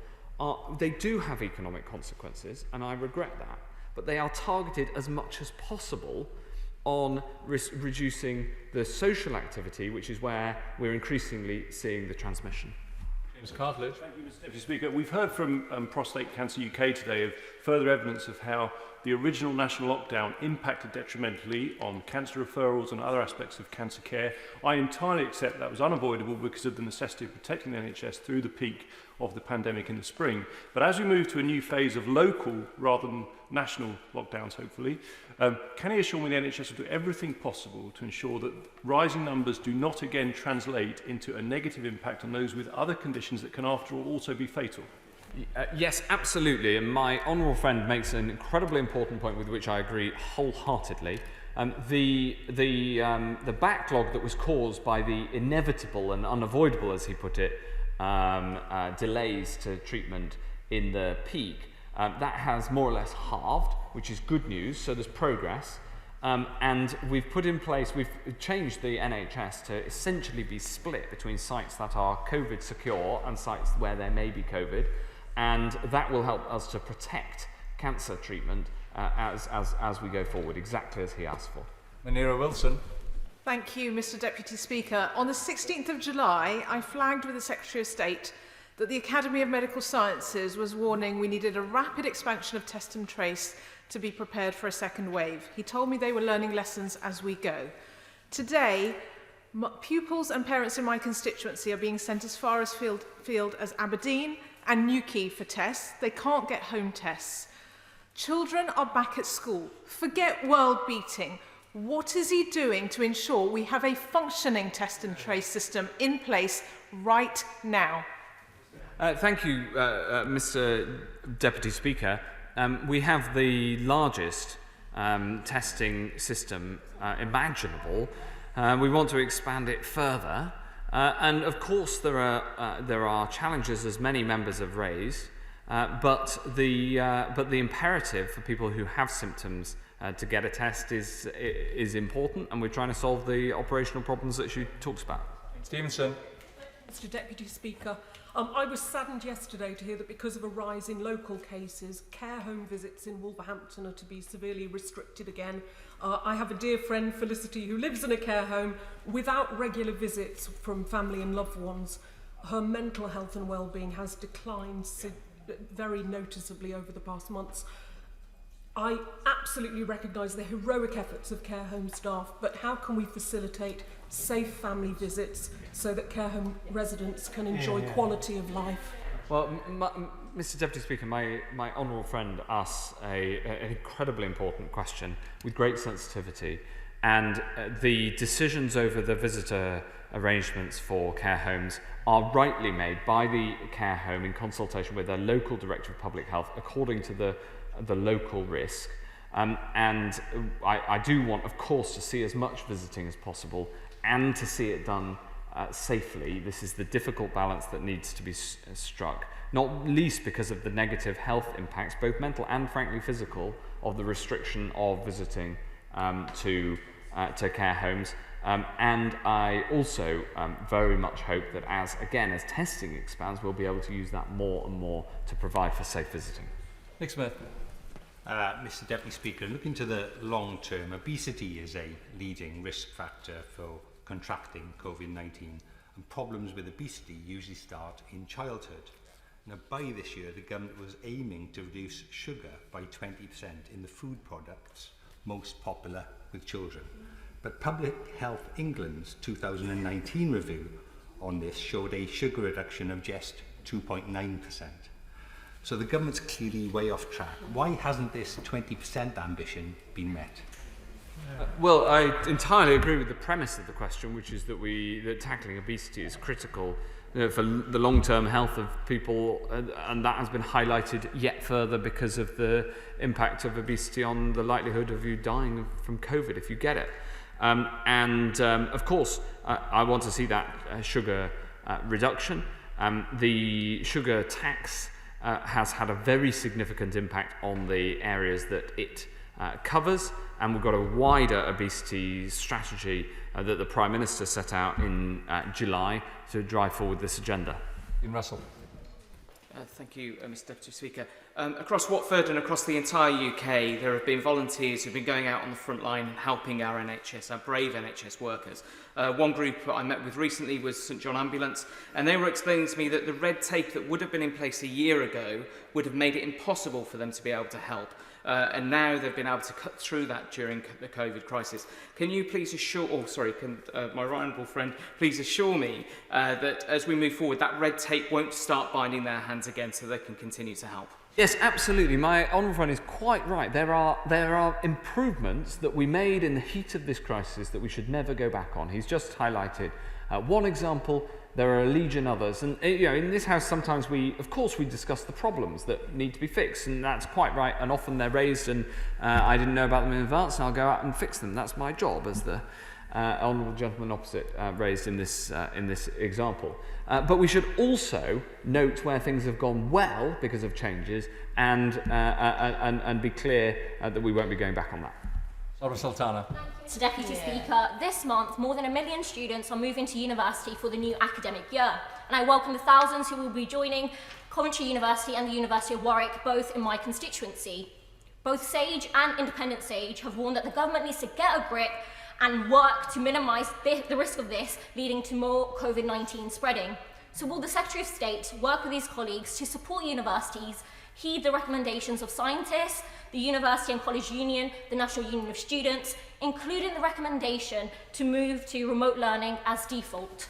they do have economic consequences, and I regret that, but they are targeted as much as possible on reducing the social activity, which is where we're increasingly seeing the transmission. James Cartledge. Thank you, Mr Deputy Speaker. We've heard from Prostate Cancer UK today of further evidence of how the original national lockdown impacted detrimentally on cancer referrals and other aspects of cancer care. I entirely accept that was unavoidable because of the necessity of protecting the NHS through the peak of the pandemic in the spring. But as we move to a new phase of local rather than national lockdowns, hopefully, can he assure me the NHS will do everything possible to ensure that rising numbers do not again translate into a negative impact on those with other conditions that can, after all, also be fatal? Yes, absolutely. And my honourable friend makes an incredibly important point with which I agree wholeheartedly. The backlog that was caused by the inevitable and unavoidable, as he put it, delays to treatment in the peak, that has more or less halved, which is good news. So there's progress. And we've put in place, we've changed the NHS to essentially be split between sites that are COVID secure and sites where there may be COVID. And that will help us to protect cancer treatment as we go forward, exactly as he asked for. Manira Wilson. Thank you, Mr Deputy Speaker. On the 16th of July, I flagged with the Secretary of State that the Academy of Medical Sciences was warning we needed a rapid expansion of test and trace to be prepared for a second wave. He told me they were learning lessons as we go. Today, pupils and parents in my constituency are being sent as far as field as Aberdeen and Newquay for tests. They can't get home tests. Children are back at school. Forget world beating. What is he doing to ensure we have a functioning test and trace system in place right now? Thank you, Mr Deputy Speaker. We have the largest testing system imaginable. We want to expand it further. And of course there are challenges, as many members have raised, but the imperative for people who have symptoms to get a test is important, and we're trying to solve the operational problems that she talks about. Stevenson. Mr Deputy Speaker, I was saddened yesterday to hear that because of a rise in local cases, care home visits in Wolverhampton are to be severely restricted again. I have a dear friend, Felicity, who lives in a care home without regular visits from family and loved ones. Her mental health and well-being has declined very noticeably over the past months. I absolutely recognise the heroic efforts of care home staff, but how can we facilitate safe family visits so that care home residents can enjoy quality of life? Well, Mr Deputy Speaker, my honourable friend asks an incredibly important question with great sensitivity, and the decisions over the visitor arrangements for care homes are rightly made by the care home in consultation with their local Director of Public Health according to the local risk. And I do want, of course, to see as much visiting as possible and to see it done safely. This is the difficult balance that needs to be struck, not least because of the negative health impacts, both mental and frankly physical, of the restriction of visiting to care homes. And I also very much hope that as testing expands, we'll be able to use that more and more to provide for safe visiting. Nick Smith. Mr Deputy Speaker, looking to the long term, obesity is a leading risk factor for contracting COVID-19, and problems with obesity usually start in childhood. Now, by this year, the government was aiming to reduce sugar by 20% in the food products most popular with children. But Public Health England's 2019 review on this showed a sugar reduction of just 2.9%. So the government's clearly way off track. Why hasn't this 20% ambition been met? Well, I entirely agree with the premise of the question, which is that tackling obesity is critical for the long-term health of people, and that has been highlighted yet further because of the impact of obesity on the likelihood of you dying from COVID if you get it. Of course, I want to see that sugar reduction. The sugar tax has had a very significant impact on the areas that it covers, and we've got a wider obesity strategy that the Prime Minister set out in July to drive forward this agenda. In Russell. Thank you, Mr Deputy Speaker. Across Watford and across the entire UK, there have been volunteers who've been going out on the front line and helping our NHS, our brave NHS workers. One group I met with recently was St John Ambulance, and they were explaining to me that the red tape that would have been in place a year ago would have made it impossible for them to be able to help. And now they've been able to cut through that during the COVID crisis. Can you please assure, can my right honourable friend please assure me that as we move forward, that red tape won't start binding their hands again so they can continue to help? Yes, absolutely. My honourable friend is quite right. There are improvements that we made in the heat of this crisis that we should never go back on. He's just highlighted one example. There are a legion others, and in this house sometimes we discuss the problems that need to be fixed, and that's quite right. And often they're raised, and I didn't know about them in advance, and I'll go out and fix them. That's my job, as the honourable gentleman opposite raised in this example. But we should also note where things have gone well because of changes, and be clear that we won't be going back on that. Sarah Sultana. Mr Deputy Speaker, this month more than 1 million students are moving to university for the new academic year, and I welcome the thousands who will be joining Coventry University and the University of Warwick, both in my constituency. Both Sage and Independent Sage have warned that the government needs to get a grip and work to minimise the risk of this leading to more COVID-19 spreading. So will the Secretary of State work with his colleagues to support universities, heed the recommendations of scientists, the University and College Union, the National Union of Students, including the recommendation to move to remote learning as default?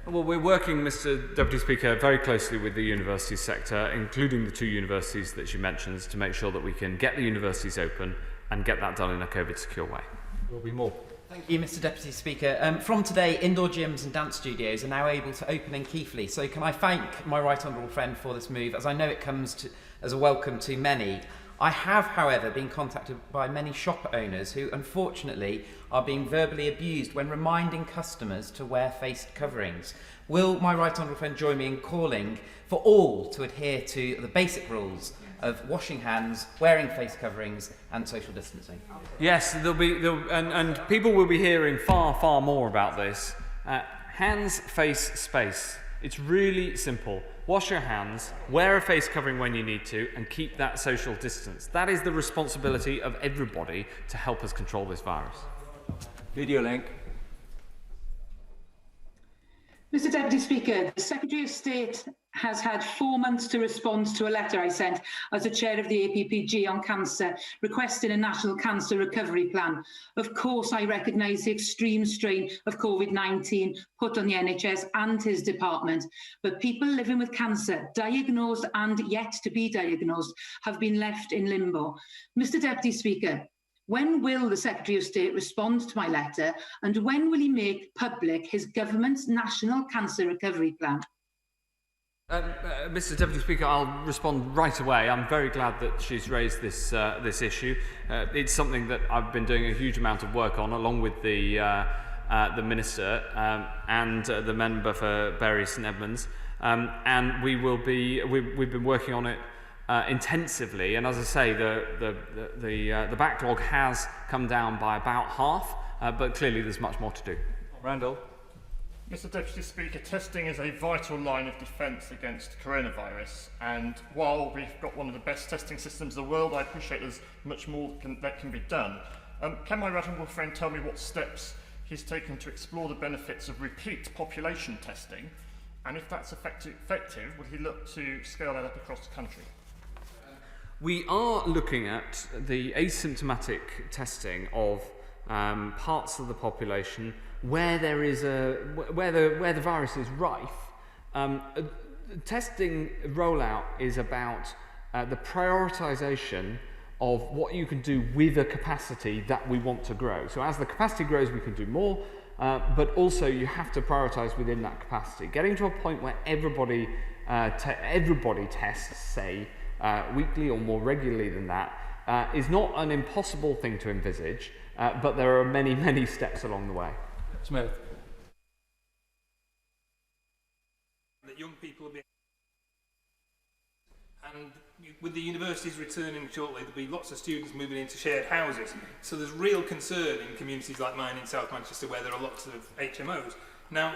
Well, we're working, Mr Deputy Speaker, very closely with the university sector, including the 2 universities that she mentions, to make sure that we can get the universities open and get that done in a COVID-secure way. There will be more. Thank you, Mr Deputy Speaker. From today, indoor gyms and dance studios are now able to open in Keighley. So can I thank my right honourable friend for this move, as I know it comes as a welcome to many. I have, however, been contacted by many shop owners who, unfortunately, are being verbally abused when reminding customers to wear face coverings. Will my right honourable friend join me in calling for all to adhere to the basic rules of washing hands, wearing face coverings and social distancing? Yes, and people will be hearing far more about this. Hands, face, space. It's really simple. Wash your hands, wear a face covering when you need to, and keep that social distance. That is the responsibility of everybody to help us control this virus. Video link. Mr Deputy Speaker, the Secretary of State has had 4 months to respond to a letter I sent as the chair of the APPG on cancer, requesting a national cancer recovery plan. Of course, I recognise the extreme strain of COVID-19 put on the NHS and his department, but people living with cancer, diagnosed and yet to be diagnosed, have been left in limbo. Mr Deputy Speaker, when will the Secretary of State respond to my letter, and when will he make public his government's National Cancer Recovery Plan? Mr Deputy Speaker, I'll respond right away. I'm very glad that she's raised this issue. It's something that I've been doing a huge amount of work on, along with the Minister and the member for Bury St Edmunds, and we've been working on it intensively. And as I say, the backlog has come down by about half, but clearly there's much more to do. Randall. Mr Deputy Speaker, testing is a vital line of defence against coronavirus, and while we've got one of the best testing systems in the world, I appreciate there's much more that can be done. Can my right honourable friend tell me what steps he's taken to explore the benefits of repeat population testing, and if that's effective, would he look to scale that up across the country? We are looking at the asymptomatic testing of parts of the population where there is where the virus is rife. Testing rollout is about the prioritisation of what you can do with a capacity that we want to grow. So as the capacity grows, we can do more. but also you have to prioritise within that capacity. Getting to a point where everybody tests, say, weekly or more regularly than that, is not an impossible thing to envisage, but there are many, many steps along the way. Smith. That young people will be, and with the universities returning shortly, there'll be lots of students moving into shared houses. So there's real concern in communities like mine in South Manchester where there are lots of HMOs. Now,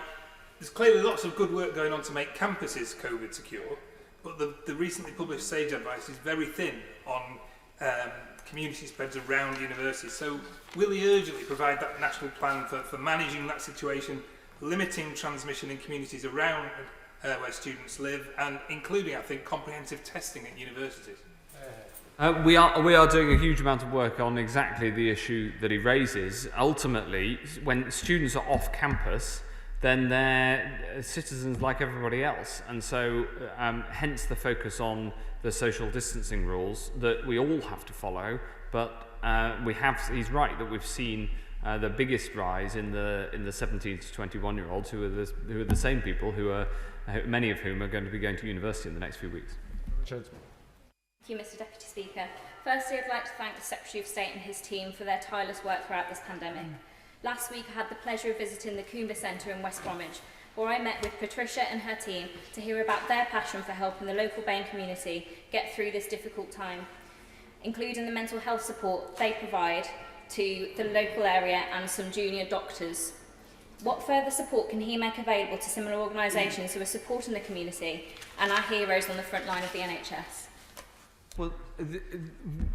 there's clearly lots of good work going on to make campuses COVID secure, but the recently published SAGE advice is very thin on community spreads around universities. So will he urgently provide that national plan for managing that situation, limiting transmission in communities around where students live, and including, I think, comprehensive testing at universities? We are doing a huge amount of work on exactly the issue that he raises. Ultimately, when students are off campus, then they're citizens like everybody else, and so hence the focus on the social distancing rules that we all have to follow. But he's right that we've seen the biggest rise in the 17 to 21-year-olds, who are the same people many of whom are going to be going to university in the next few weeks. Richard. Thank you, Mr. Deputy Speaker. Firstly, I'd like to thank the Secretary of State and his team for their tireless work throughout this pandemic. Last week, I had the pleasure of visiting the Coomber Centre in West Bromwich, where I met with Patricia and her team to hear about their passion for helping the local BAME community get through this difficult time, including the mental health support they provide to the local area and some junior doctors. What further support can he make available to similar organisations who are supporting the community and our heroes on the front line of the NHS? Well,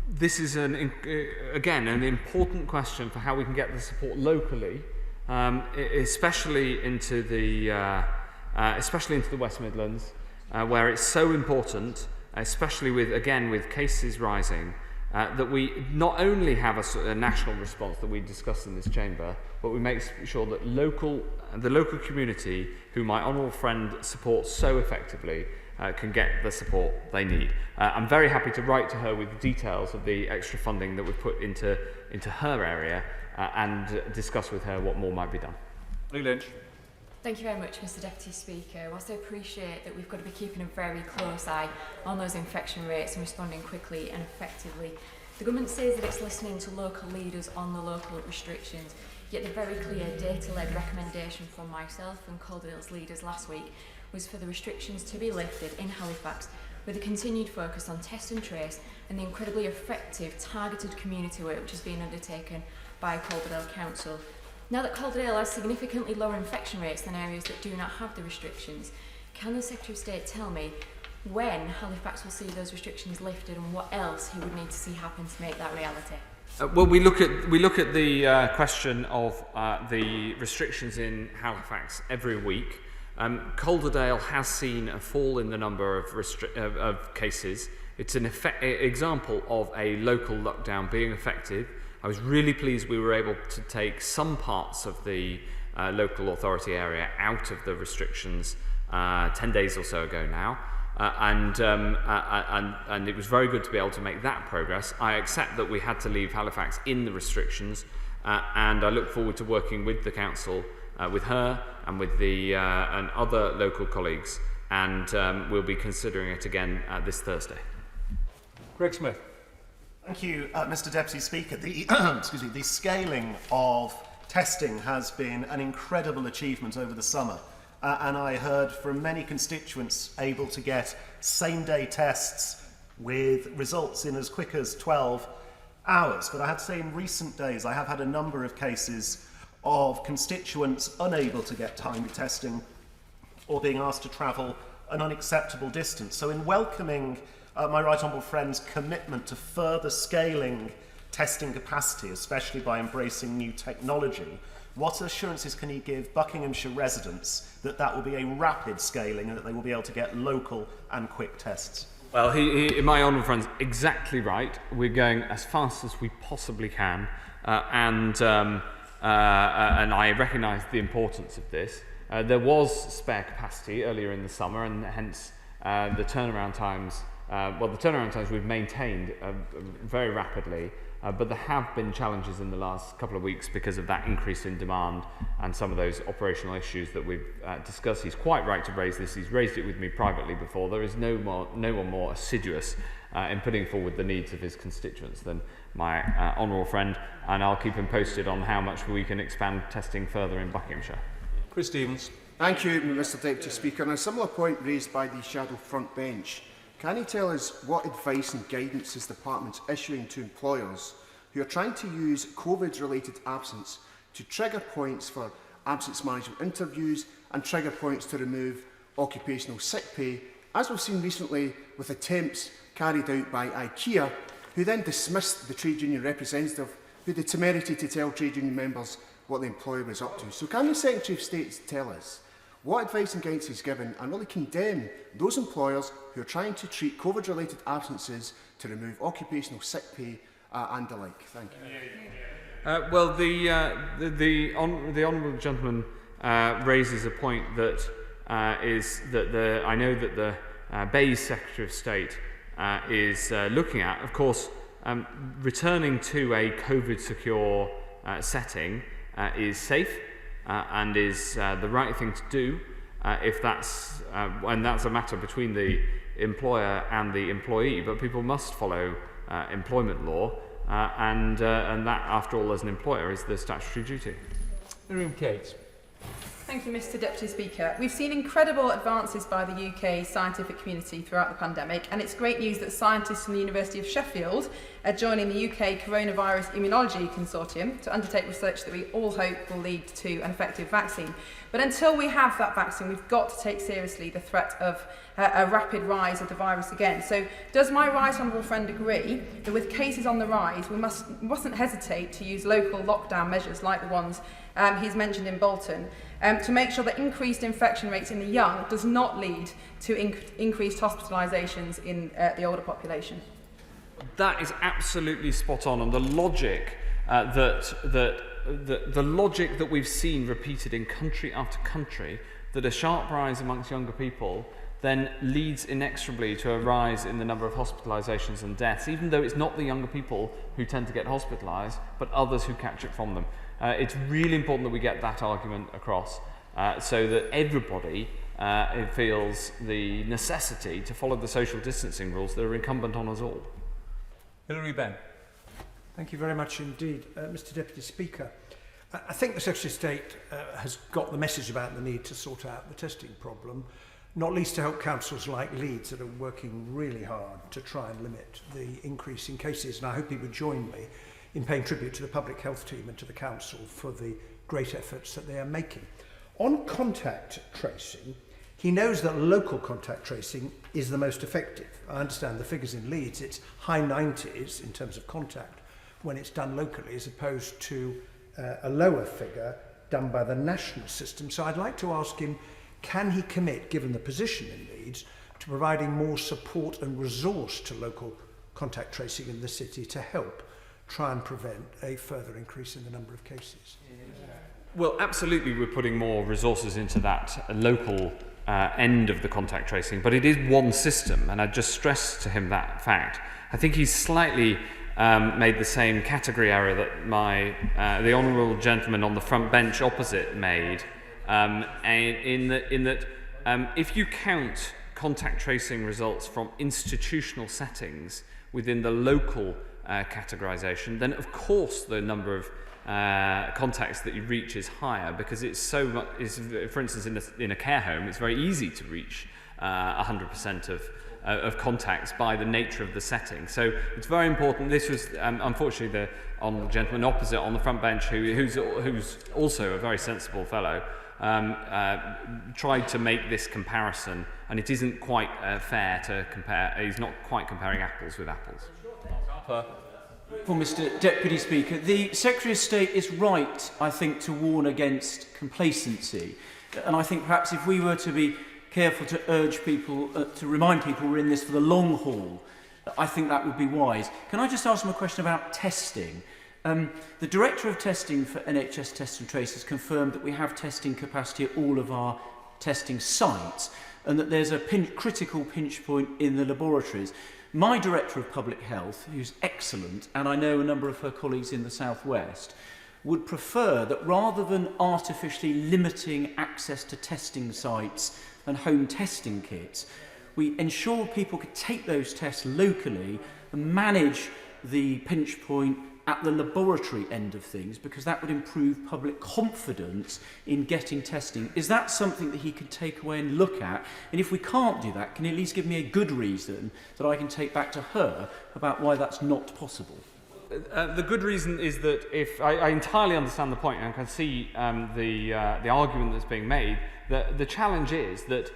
this is again an important question for how we can get the support locally, especially into the West Midlands, where it's so important, especially with cases rising, that we not only have a national response that we discuss in this chamber, but we make sure that the local community, who my honourable friend supports so effectively, can get the support they need. I'm very happy to write to her with details of the extra funding that we've put into her area and discuss with her what more might be done. Lou Lynch. Thank you very much, Mr. Deputy Speaker. Whilst I appreciate that we've got to be keeping a very close eye on those infection rates and responding quickly and effectively, the government says that it's listening to local leaders on the local restrictions, yet the very clear data-led recommendation from myself and Calderdale's leaders last week was for the restrictions to be lifted in Halifax with a continued focus on test and trace and the incredibly effective targeted community work which is being undertaken by Calderdale Council. Now that Calderdale has significantly lower infection rates than areas that do not have the restrictions, can the Secretary of State tell me when Halifax will see those restrictions lifted and what else he would need to see happen to make that reality? Well, we look at the question of the restrictions in Halifax every week. Calderdale has seen a fall in the number of cases. It's an example of a local lockdown being effective. I was really pleased we were able to take some parts of the local authority area out of the restrictions 10 days or so ago now. And it was very good to be able to make that progress. I accept that we had to leave Halifax in the restrictions, and I look forward to working with the council, with her and with and other local colleagues, and we'll be considering it again this Thursday. Greg Smith. Thank you, Mr. Deputy Speaker. The the scaling of testing has been an incredible achievement over the summer. And I heard from many constituents able to get same-day tests with results in as quick as 12 hours. But I have to say, in recent days, I have had a number of cases of constituents unable to get timely testing or being asked to travel an unacceptable distance. So in welcoming my right honourable friend's commitment to further scaling testing capacity, especially by embracing new technology, what assurances can he give Buckinghamshire residents that that will be a rapid scaling and that they will be able to get local and quick tests? Well, my honourable friend's exactly right. We're going as fast as we possibly can, and I recognise the importance of this. There was spare capacity earlier in the summer, and hence the turnaround times well, the turnaround times we've maintained very rapidly, but there have been challenges in the last couple of weeks because of that increase in demand and some of those operational issues that we've discussed. He's quite right to raise this. He's raised it with me privately before. There is no one more assiduous in putting forward the needs of his constituents than my honourable friend, and I'll keep him posted on how much we can expand testing further in Buckinghamshire. Chris Stevens. Thank you, Mr Deputy Speaker. On a similar point raised by the shadow front bench, can you tell us what advice and guidance his department is issuing to employers who are trying to use COVID-related absence to trigger points for absence management interviews and trigger points to remove occupational sick pay, as we've seen recently with attempts carried out by IKEA, who then dismissed the trade union representative who had the temerity to tell trade union members what the employer was up to. So can the Secretary of State tell us what advice and guidance he's given and really condemn those employers who are trying to treat COVID-related absences to remove occupational sick pay and the like? Thank you. Well, the honourable gentleman raises a point that is that I know that the Bayes Secretary of State is looking at. Of course, returning to a COVID-secure setting is safe and is the right thing to do if that's and that's a matter between the employer and the employee. But people must follow employment law, and that, after all, as an employer, is the statutory duty. Miriam Cates. Thank you, Mr Deputy Speaker. We've seen incredible advances by the UK scientific community throughout the pandemic, and it's great news that scientists from the University of Sheffield are joining the UK Coronavirus Immunology Consortium to undertake research that we all hope will lead to an effective vaccine. But until we have that vaccine, we've got to take seriously the threat of a rapid rise of the virus again. So does my right honourable friend agree that with cases on the rise, we mustn't hesitate to use local lockdown measures like the ones he's mentioned in Bolton, to make sure that increased infection rates in the young does not lead to increased hospitalisations in the older population? That is absolutely spot on, and the logic the logic that we've seen repeated in country after country, that a sharp rise amongst younger people then leads inexorably to a rise in the number of hospitalisations and deaths, even though it's not the younger people who tend to get hospitalised, but others who catch it from them. It's really important that we get that argument across so that everybody feels the necessity to follow the social distancing rules that are incumbent on us all. Hilary Benn. Thank you very much indeed, Mr Deputy Speaker. I think the Secretary of State has got the message about the need to sort out the testing problem, not least to help councils like Leeds that are working really hard to try and limit the increase in cases. And I hope he would join me in paying tribute to the public health team and to the council for the great efforts that they are making. On contact tracing, he knows that local contact tracing is the most effective. I understand the figures in Leeds, it's high 90s in terms of contact when it's done locally, as opposed to a lower figure done by the national system. So I'd like to ask him, can he commit, given the position in Leeds, to providing more support and resource to local contact tracing in the city to help try and prevent a further increase in the number of cases? Well, absolutely, we're putting more resources into that local end of the contact tracing, but it is one system, and I'd just stress to him that fact. I think he's slightly made the same category error that the honourable gentleman on the front bench opposite made, in that if you count contact tracing results from institutional settings within the local categorisation, then of course the number of contacts that you reach is higher, because it's so much. For instance, in a care home, it's very easy to reach 100% of contacts by the nature of the setting. So it's very important. This was unfortunately the honourable gentleman opposite on the front bench, who's also a very sensible fellow, tried to make this comparison, and it isn't quite fair to compare. He's not quite comparing apples with apples. Well, Mr Deputy Speaker, the Secretary of State is right, I think, to warn against complacency. And I think perhaps if we were to be careful to urge people, to remind people we're in this for the long haul, I think that would be wise. Can I just ask him a question about testing? The Director of Testing for NHS Test and Trace has confirmed that we have testing capacity at all of our testing sites. and that there's a critical pinch point in the laboratories. My Director of Public Health, who's excellent, and I know a number of her colleagues in the South West, would prefer that rather than artificially limiting access to testing sites and home testing kits, we ensure people could take those tests locally and manage the pinch point at the laboratory end of things, because that would improve public confidence in getting testing. Is that something that he could take away and look at? And if we can't do that, can he at least give me a good reason that I can take back to her about why that's not possible? The good reason is that if I entirely understand the point, and I can see the argument that's being made, that the challenge is that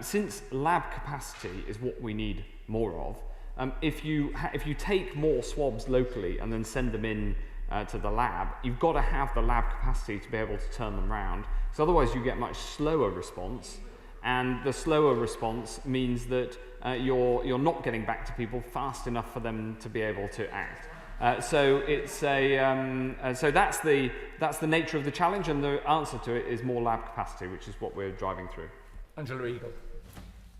since lab capacity is what we need more of, if you take more swabs locally and then send them in to the lab, you've got to have the lab capacity to be able to turn them around. So otherwise you get much slower response, and the slower response means that you're not getting back to people fast enough for them to be able to act. So that's the nature of the challenge, and the answer to it is more lab capacity, which is what we're driving through. Angela Eagle.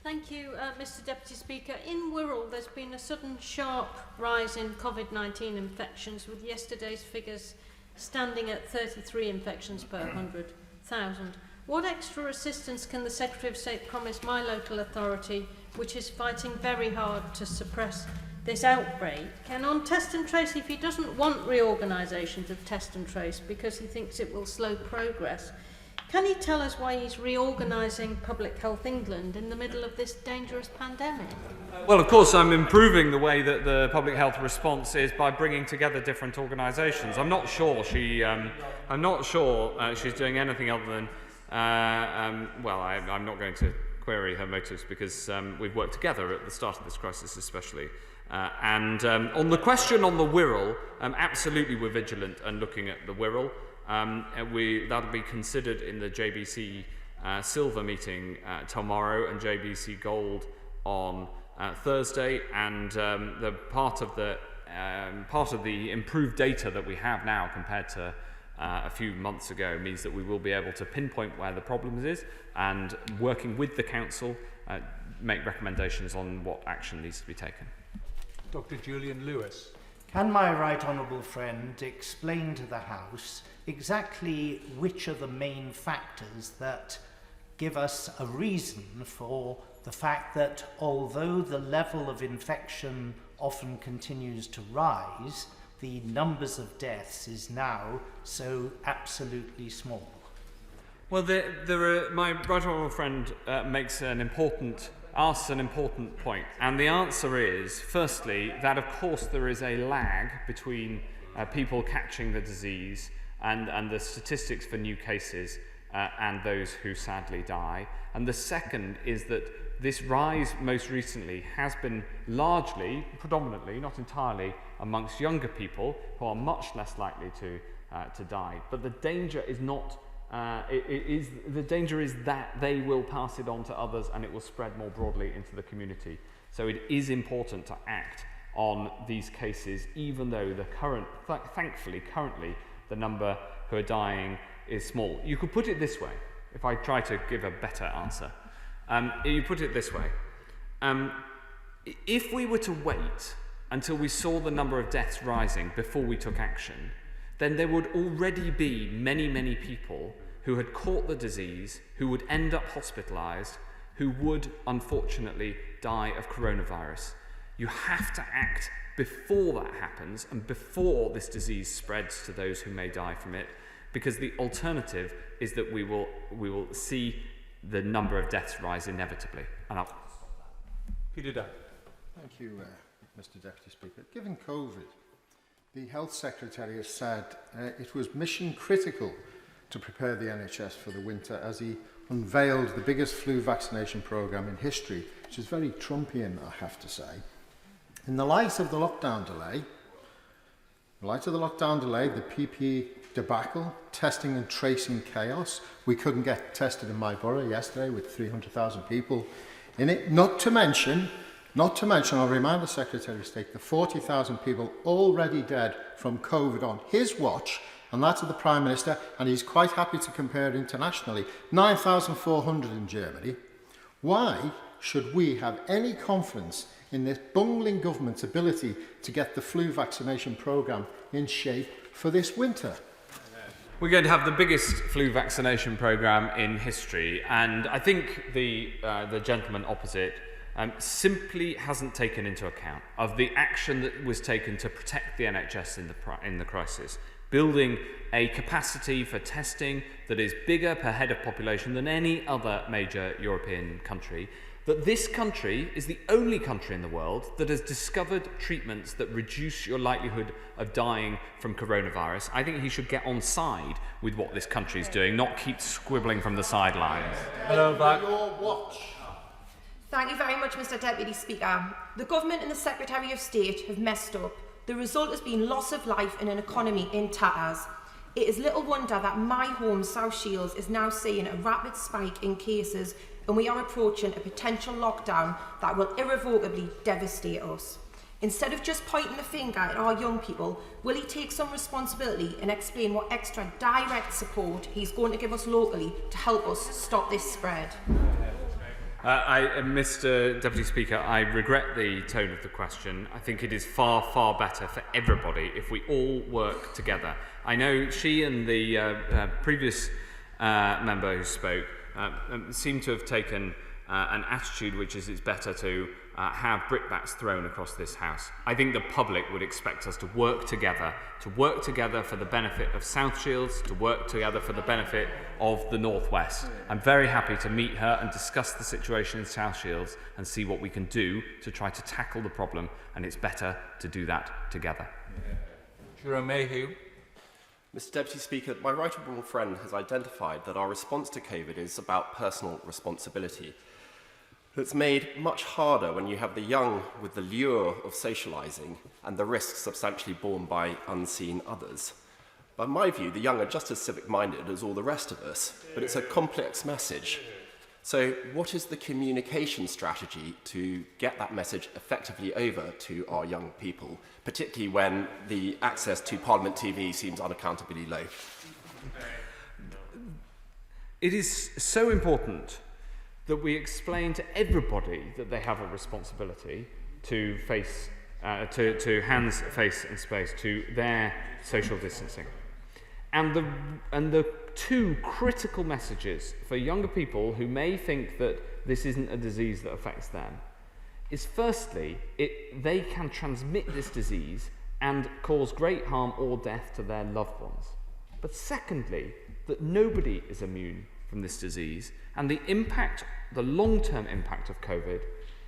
Thank you, Mr Deputy Speaker. In Wirral, there's been a sudden sharp rise in Covid-19 infections, with yesterday's figures standing at 33 infections per 100,000. What extra assistance can the Secretary of State promise my local authority, which is fighting very hard to suppress this outbreak? And on test and trace, if he doesn't want reorganisations of test and trace because he thinks it will slow progress, can he tell us why he's reorganising Public Health England in the middle of this dangerous pandemic? Well, of course, I'm improving the way that the public health response is by bringing together different organisations. I'm not sure she's doing anything other than. I'm not going to query her motives, because we've worked together at the start of this crisis, especially. On the question on the Wirral, absolutely we're vigilant and looking at the Wirral. That'll be considered in the JBC Silver meeting tomorrow, and JBC Gold on Thursday. And the part of the improved data that we have now compared to a few months ago means that we will be able to pinpoint where the problem is, and working with the council, make recommendations on what action needs to be taken. Dr. Julian Lewis. Can my right honourable friend explain to the House exactly which are the main factors that give us a reason for the fact that although the level of infection often continues to rise, the numbers of deaths is now so absolutely small? Well, my right honourable friend asks an important point, and the answer is, firstly, that of course there is a lag between people catching the disease and the statistics for new cases and those who sadly die. And the second is that this rise most recently has been largely, predominantly, not entirely, amongst younger people who are much less likely to die. But the danger is not. The danger is that they will pass it on to others, and it will spread more broadly into the community. So it is important to act on these cases, even though thankfully currently the number who are dying is small. You could put it this way, if I try to give a better answer. You put it this way. If we were to wait until we saw the number of deaths rising before we took action, then there would already be many, many people who had caught the disease, who would end up hospitalised, who would unfortunately die of coronavirus. You have to act before that happens and before this disease spreads to those who may die from it, because the alternative is that we will see the number of deaths rise inevitably. Peter Dunn. Thank you, Mr Deputy Speaker. Given COVID, the Health Secretary has said it was mission critical to prepare the NHS for the winter, as he unveiled the biggest flu vaccination programme in history, which is very Trumpian, I have to say. In the light of the lockdown delay, the PPE debacle, testing and tracing chaos, we couldn't get tested in my borough yesterday with 300,000 people in it, not to mention, I'll remind the Secretary of State, the 40,000 people already dead from COVID on his watch, and that of the Prime Minister, and he's quite happy to compare internationally. 9,400 in Germany, Why should we have any confidence in this bungling government's ability to get the flu vaccination programme in shape for this winter? We're going to have the biggest flu vaccination programme in history, and I think the gentleman opposite simply hasn't taken into account of the action that was taken to protect the NHS in the crisis, building a capacity for testing that is bigger per head of population than any other major European country, that this country is the only country in the world that has discovered treatments that reduce your likelihood of dying from coronavirus. I think he should get on side with what this country is doing, not keep squibbling from the sidelines. Hello, back. Thank you very much, Mr. Deputy Speaker. The Government and the Secretary of State have messed up. The result has been loss of life and an economy in tatters. It is little wonder that my home, South Shields, is now seeing a rapid spike in cases, and we are approaching a potential lockdown that will irrevocably devastate us. Instead of just pointing the finger at our young people, will he take some responsibility and explain what extra direct support he's going to give us locally to help us stop this spread? Mr. Deputy Speaker, I regret the tone of the question. I think it is far, far better for everybody if we all work together. I know she and the previous member who spoke seem to have taken an attitude which is it's better to have brickbats thrown across this house. I think the public would expect us to work together for the benefit of South Shields, to work together for the benefit of the North West. I'm very happy to meet her and discuss the situation in South Shields and see what we can do to try to tackle the problem, and it's better to do that together. Jerome Mayhew. Mr. Deputy Speaker, my right honourable friend has identified that our response to COVID is about personal responsibility. It's made much harder when you have the young with the lure of socialising and the risks substantially borne by unseen others. By my view, the young are just as civic-minded as all the rest of us, but it's a complex message. So what is the communication strategy to get that message effectively over to our young people, particularly when the access to Parliament TV seems unaccountably low? It is so important that we explain to everybody that they have a responsibility to face, to hands, face and space, to their social distancing. And the two critical messages for younger people who may think that this isn't a disease that affects them is firstly, they can transmit this disease and cause great harm or death to their loved ones. But secondly, that nobody is immune from this disease, and the long-term impact of COVID,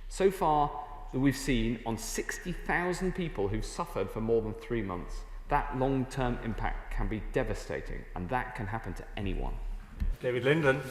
so far that we've seen on 60,000 people who've suffered for more than 3 months, that long-term impact can be devastating, and that can happen to anyone. David Linden.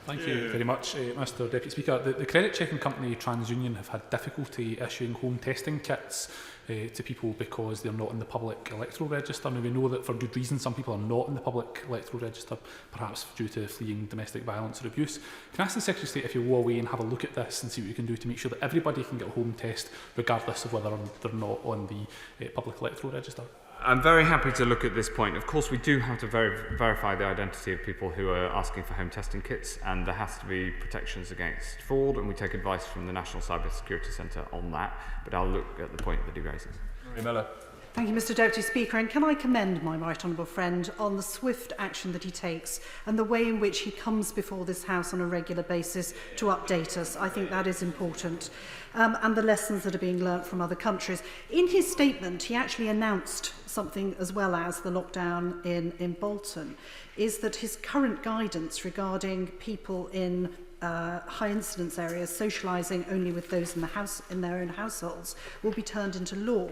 Thank you very much, Mr. Deputy Speaker. The credit checking company TransUnion have had difficulty issuing home testing kits to people because they're not in the public electoral register. Now, we know that for good reason some people are not in the public electoral register, perhaps due to fleeing domestic violence or abuse. Can I ask the Secretary of State if you'll go away and have a look at this and see what you can do to make sure that everybody can get a home test regardless of whether they're not on the public electoral register? I'm very happy to look at this point. Of course, we do have to verify the identity of people who are asking for home testing kits, and there has to be protections against fraud, and we take advice from the National Cyber Security Centre on that, but I'll look at the point that he raises. Rory Miller. Thank you, Mr. Deputy Speaker, and can I commend my right honourable friend on the swift action that he takes and the way in which he comes before this House on a regular basis to update us. I think that is important, and the lessons that are being learnt from other countries. In his statement, he actually announced something as well as the lockdown in Bolton, is that his current guidance regarding people in high incidence areas socialising only with those in their own households will be turned into law.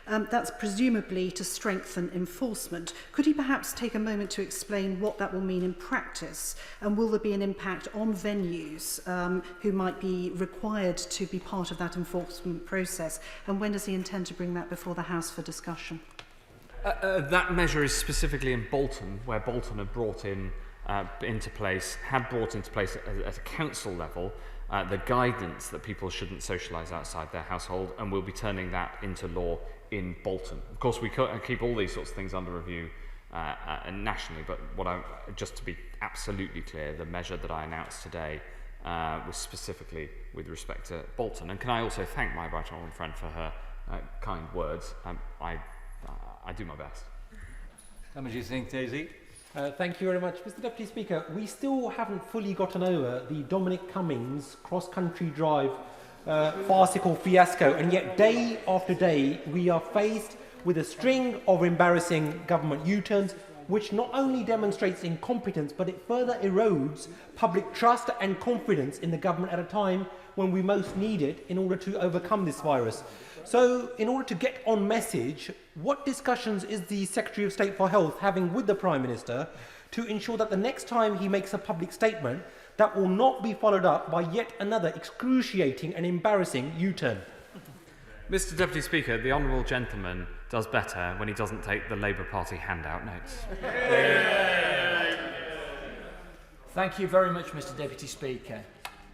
That's presumably to strengthen enforcement. Could he perhaps take a moment to explain what that will mean in practice, and will there be an impact on venues who might be required to be part of that enforcement process, and when does he intend to bring that before the House for discussion? That measure is specifically in Bolton, where Bolton had brought into place at a council level the guidance that people shouldn't socialise outside their household, and we'll be turning that into law in Bolton. Of course, we keep all these sorts of things under review nationally, but just to be absolutely clear, the measure that I announced today specifically with respect to Bolton. And can I also thank my right honourable friend for her kind words. I do my best. How much do you think, Daisy? Thank you very much. Mr Deputy Speaker, we still haven't fully gotten over the Dominic Cummings cross-country drive farcical fiasco, and yet day after day we are faced with a string of embarrassing government U-turns, which not only demonstrates incompetence, but it further erodes public trust and confidence in the government at a time when we most need it in order to overcome this virus. So, in order to get on message, what discussions is the Secretary of State for Health having with the Prime Minister to ensure that the next time he makes a public statement, that will not be followed up by yet another excruciating and embarrassing U-turn? Mr Deputy Speaker, the honourable gentleman does better when he doesn't take the Labour Party handout notes. Thank you very much, Mr Deputy Speaker.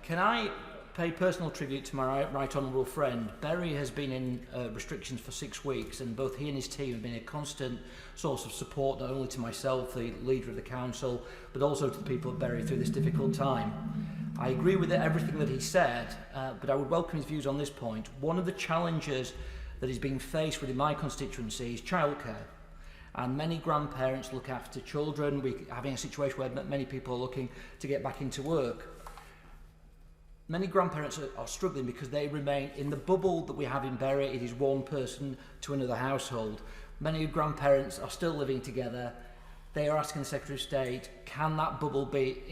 Can I pay personal tribute to my right honourable friend? Barry has been in restrictions for 6 weeks, and both he and his team have been a constant source of support, not only to myself, the leader of the council, but also to the people of Bury through this difficult time. I agree with everything that he said, but I would welcome his views on this point. One of the challenges that is being faced within my constituency is childcare, and many grandparents look after children. We're having a situation where many people are looking to get back into work. Many grandparents are struggling because they remain in the bubble that we have in Bury. It is one person to another household. Many grandparents are still living together. They are asking the Secretary of State, can that bubble be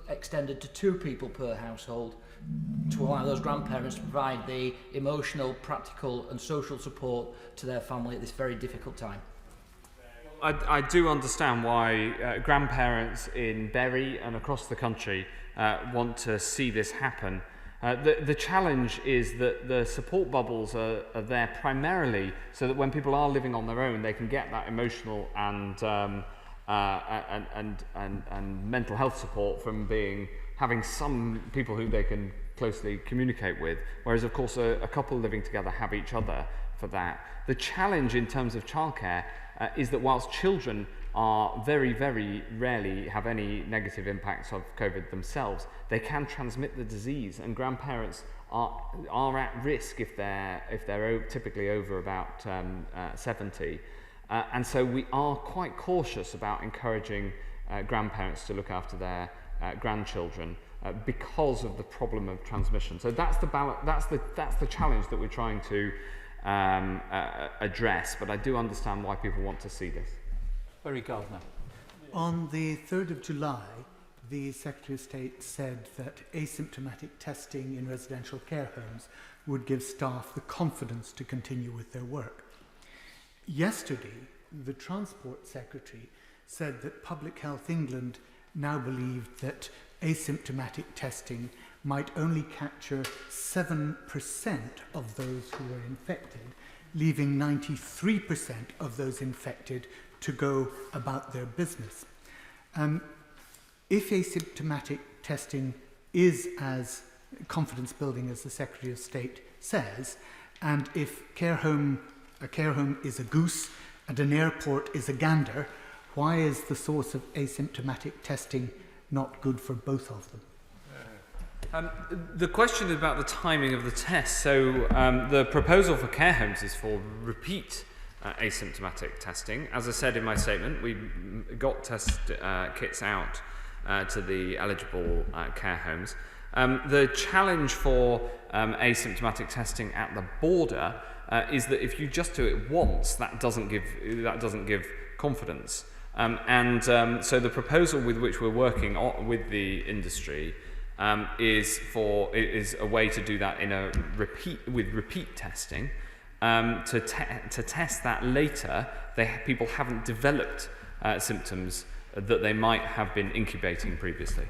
extended to 2 people per household to allow those grandparents to provide the emotional, practical and social support to their family at this very difficult time? I do understand why grandparents in Bury and across the country want to see this happen. The challenge is that the support bubbles are there primarily so that when people are living on their own, they can get that emotional and mental health support from having some people who they can closely communicate with, whereas of course a couple living together have each other for that. The challenge in terms of childcare is that whilst children are very, very rarely have any negative impacts of COVID themselves, they can transmit the disease, and grandparents are at risk if they're typically over about 70. And so we are quite cautious about encouraging grandparents to look after their grandchildren because of the problem of transmission. So that's the challenge that we're trying to address, but I do understand why people want to see this. Barry Gardner. On the 3rd of July, the Secretary of State said that asymptomatic testing in residential care homes would give staff the confidence to continue with their work. Yesterday, the Transport Secretary said that Public Health England now believed that asymptomatic testing might only capture 7% of those who were infected, leaving 93% of those infected to go about their business. If asymptomatic testing is as confidence building as the Secretary of State says, and if a care home is a goose and an airport is a gander, why is the source of asymptomatic testing not good for both of them? The question about the timing of the test. So the proposal for care homes is for repeat asymptomatic testing. As I said in my statement, we got test kits out to the eligible care homes. The challenge for asymptomatic testing at the border is that if you just do it once, that doesn't give confidence. So the proposal with which we're working with the industry is a way to do that with repeat testing. To test that later, people haven't developed symptoms that they might have been incubating previously.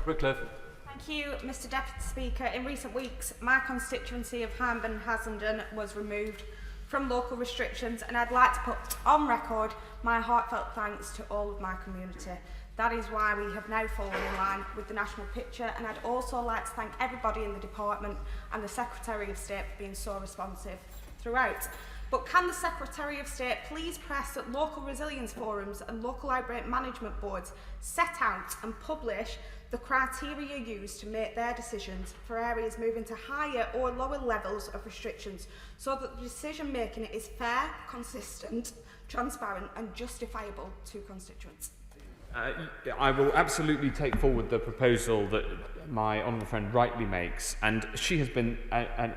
Wycliffe. Thank you, Mr Deputy Speaker. In recent weeks, my constituency of Hamburn-Hassenden was removed from local restrictions, and I'd like to put on record my heartfelt thanks to all of my community. That is why we have now fallen in line with the national picture, and I'd also like to thank everybody in the department and the Secretary of State for being so responsive throughout. But can the Secretary of State please press that local resilience forums and local outbreak management boards set out and publish the criteria used to make their decisions for areas moving to higher or lower levels of restrictions, so that the decision making is fair, consistent, transparent and justifiable to constituents? I will absolutely take forward the proposal that my honourable friend rightly makes, and she has been an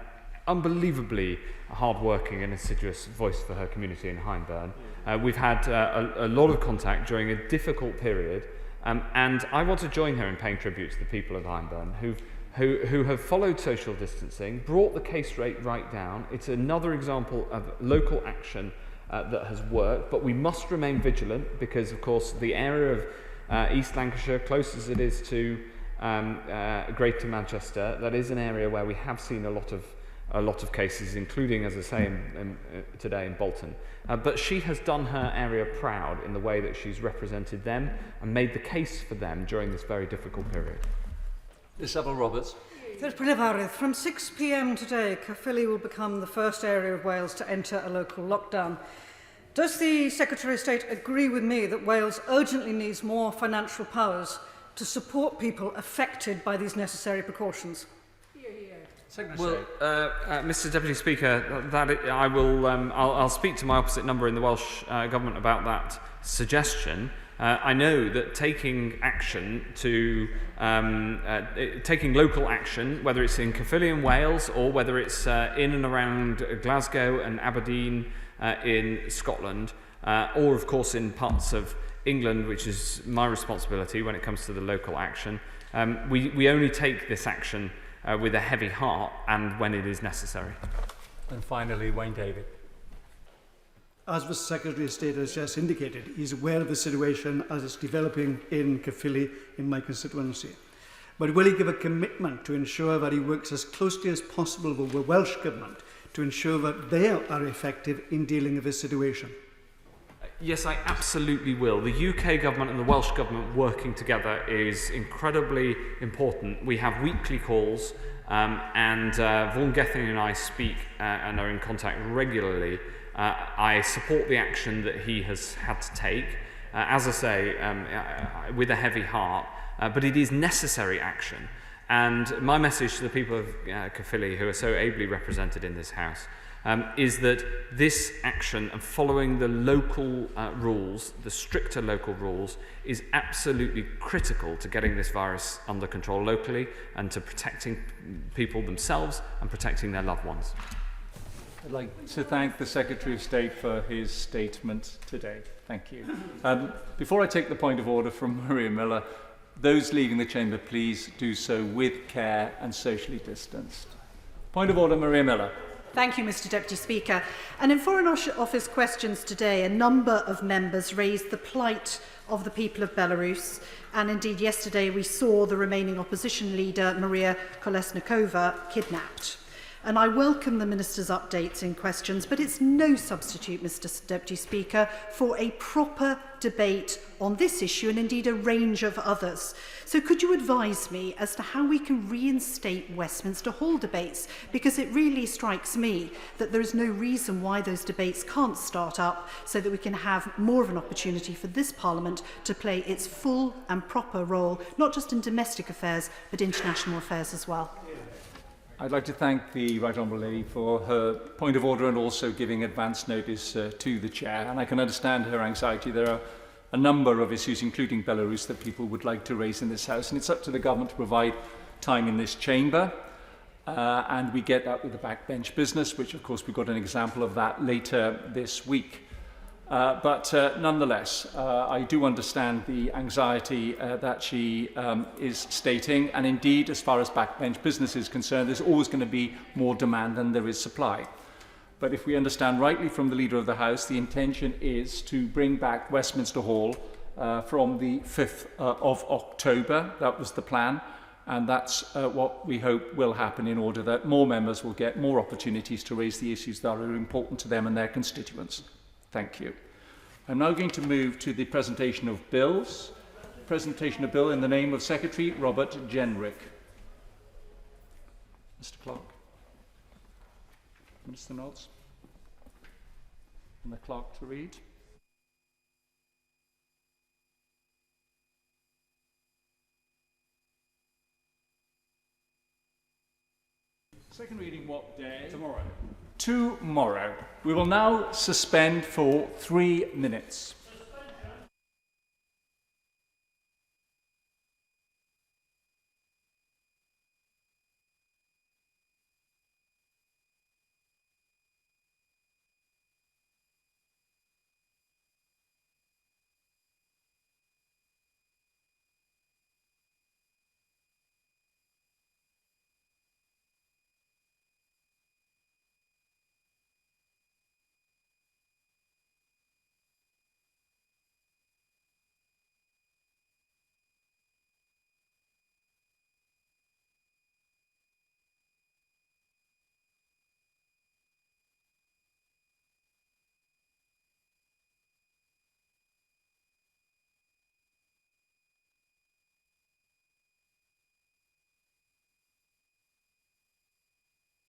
unbelievably hard-working and assiduous voice for her community in Hyndburn. We've had a lot of contact during a difficult period, and I want to join her in paying tribute to the people of Hyndburn who have followed social distancing, brought the case rate right down. It's another example of local action that has worked, but we must remain vigilant because, of course, the area of East Lancashire, close as it is to Greater Manchester, that is an area where we have seen a lot of cases, including, as I say, today in Bolton. But she has done her area proud in the way that she's represented them and made the case for them during this very difficult period. Isabel Roberts. From 6 p.m. today, Caerphilly will become the first area of Wales to enter a local lockdown. Does the Secretary of State agree with me that Wales urgently needs more financial powers to support people affected by these necessary precautions? Well, Mr. Deputy Speaker, I'll speak to my opposite number in the Welsh Government about that suggestion. I know that taking action taking local action, whether it's in Caerphilly in Wales or whether it's in and around Glasgow and Aberdeen in Scotland, or of course in parts of England, which is my responsibility when it comes to the local action, we only take this action with a heavy heart and when it is necessary. And finally, Wayne David. As the Secretary of State has just indicated, he's aware of the situation as it's developing in Caerphilly in my constituency. But will he give a commitment to ensure that he works as closely as possible with the Welsh Government to ensure that they are effective in dealing with this situation? Yes, I absolutely will. The UK Government and the Welsh Government working together is incredibly important. We have weekly calls and Vaughan Gething and I speak and are in contact regularly. I support the action that he has had to take, as I say, with a heavy heart, but it is necessary action. And my message to the people of Caerphilly, who are so ably represented in this House, is that this action and following the local rules, the stricter local rules, is absolutely critical to getting this virus under control locally and to protecting people themselves and protecting their loved ones. I'd like to thank the Secretary of State for his statement today. Thank you. Before I take the point of order from Maria Miller, those leaving the chamber, please do so with care and socially distanced. Point of order, Maria Miller. Thank you, Mr. Deputy Speaker. And in Foreign Office questions today, a number of members raised the plight of the people of Belarus. And indeed, yesterday we saw the remaining opposition leader, Maria Kolesnikova, kidnapped. And I welcome the Minister's updates in questions, but it's no substitute, Mr. Deputy Speaker, for a proper debate on this issue and indeed a range of others. So could you advise me as to how we can reinstate Westminster Hall debates? Because it really strikes me that there is no reason why those debates can't start up so that we can have more of an opportunity for this Parliament to play its full and proper role, not just in domestic affairs, but international affairs as well. I'd like to thank the Right Honourable Lady for her point of order and also giving advance notice to the Chair. And I can understand her anxiety. There are a number of issues, including Belarus, that people would like to raise in this House. And it's up to the Government to provide time in this chamber. And we get that with the backbench business, which, of course, we've got an example of that later this week. But nonetheless, I do understand the anxiety that she is stating. And indeed, as far as backbench business is concerned, there's always going to be more demand than there is supply. But if we understand rightly from the Leader of the House, the intention is to bring back Westminster Hall from the 5th of October. That was the plan. And that's what we hope will happen in order that more members will get more opportunities to raise the issues that are important to them and their constituents. Thank you. I'm now going to move to the presentation of bills. Presentation of bill in the name of Secretary Robert Jenrick. Mr. Clark. Mr. Knowles. And the clerk to read. Second reading what day? Tomorrow. Tomorrow. We will now suspend for 3 minutes.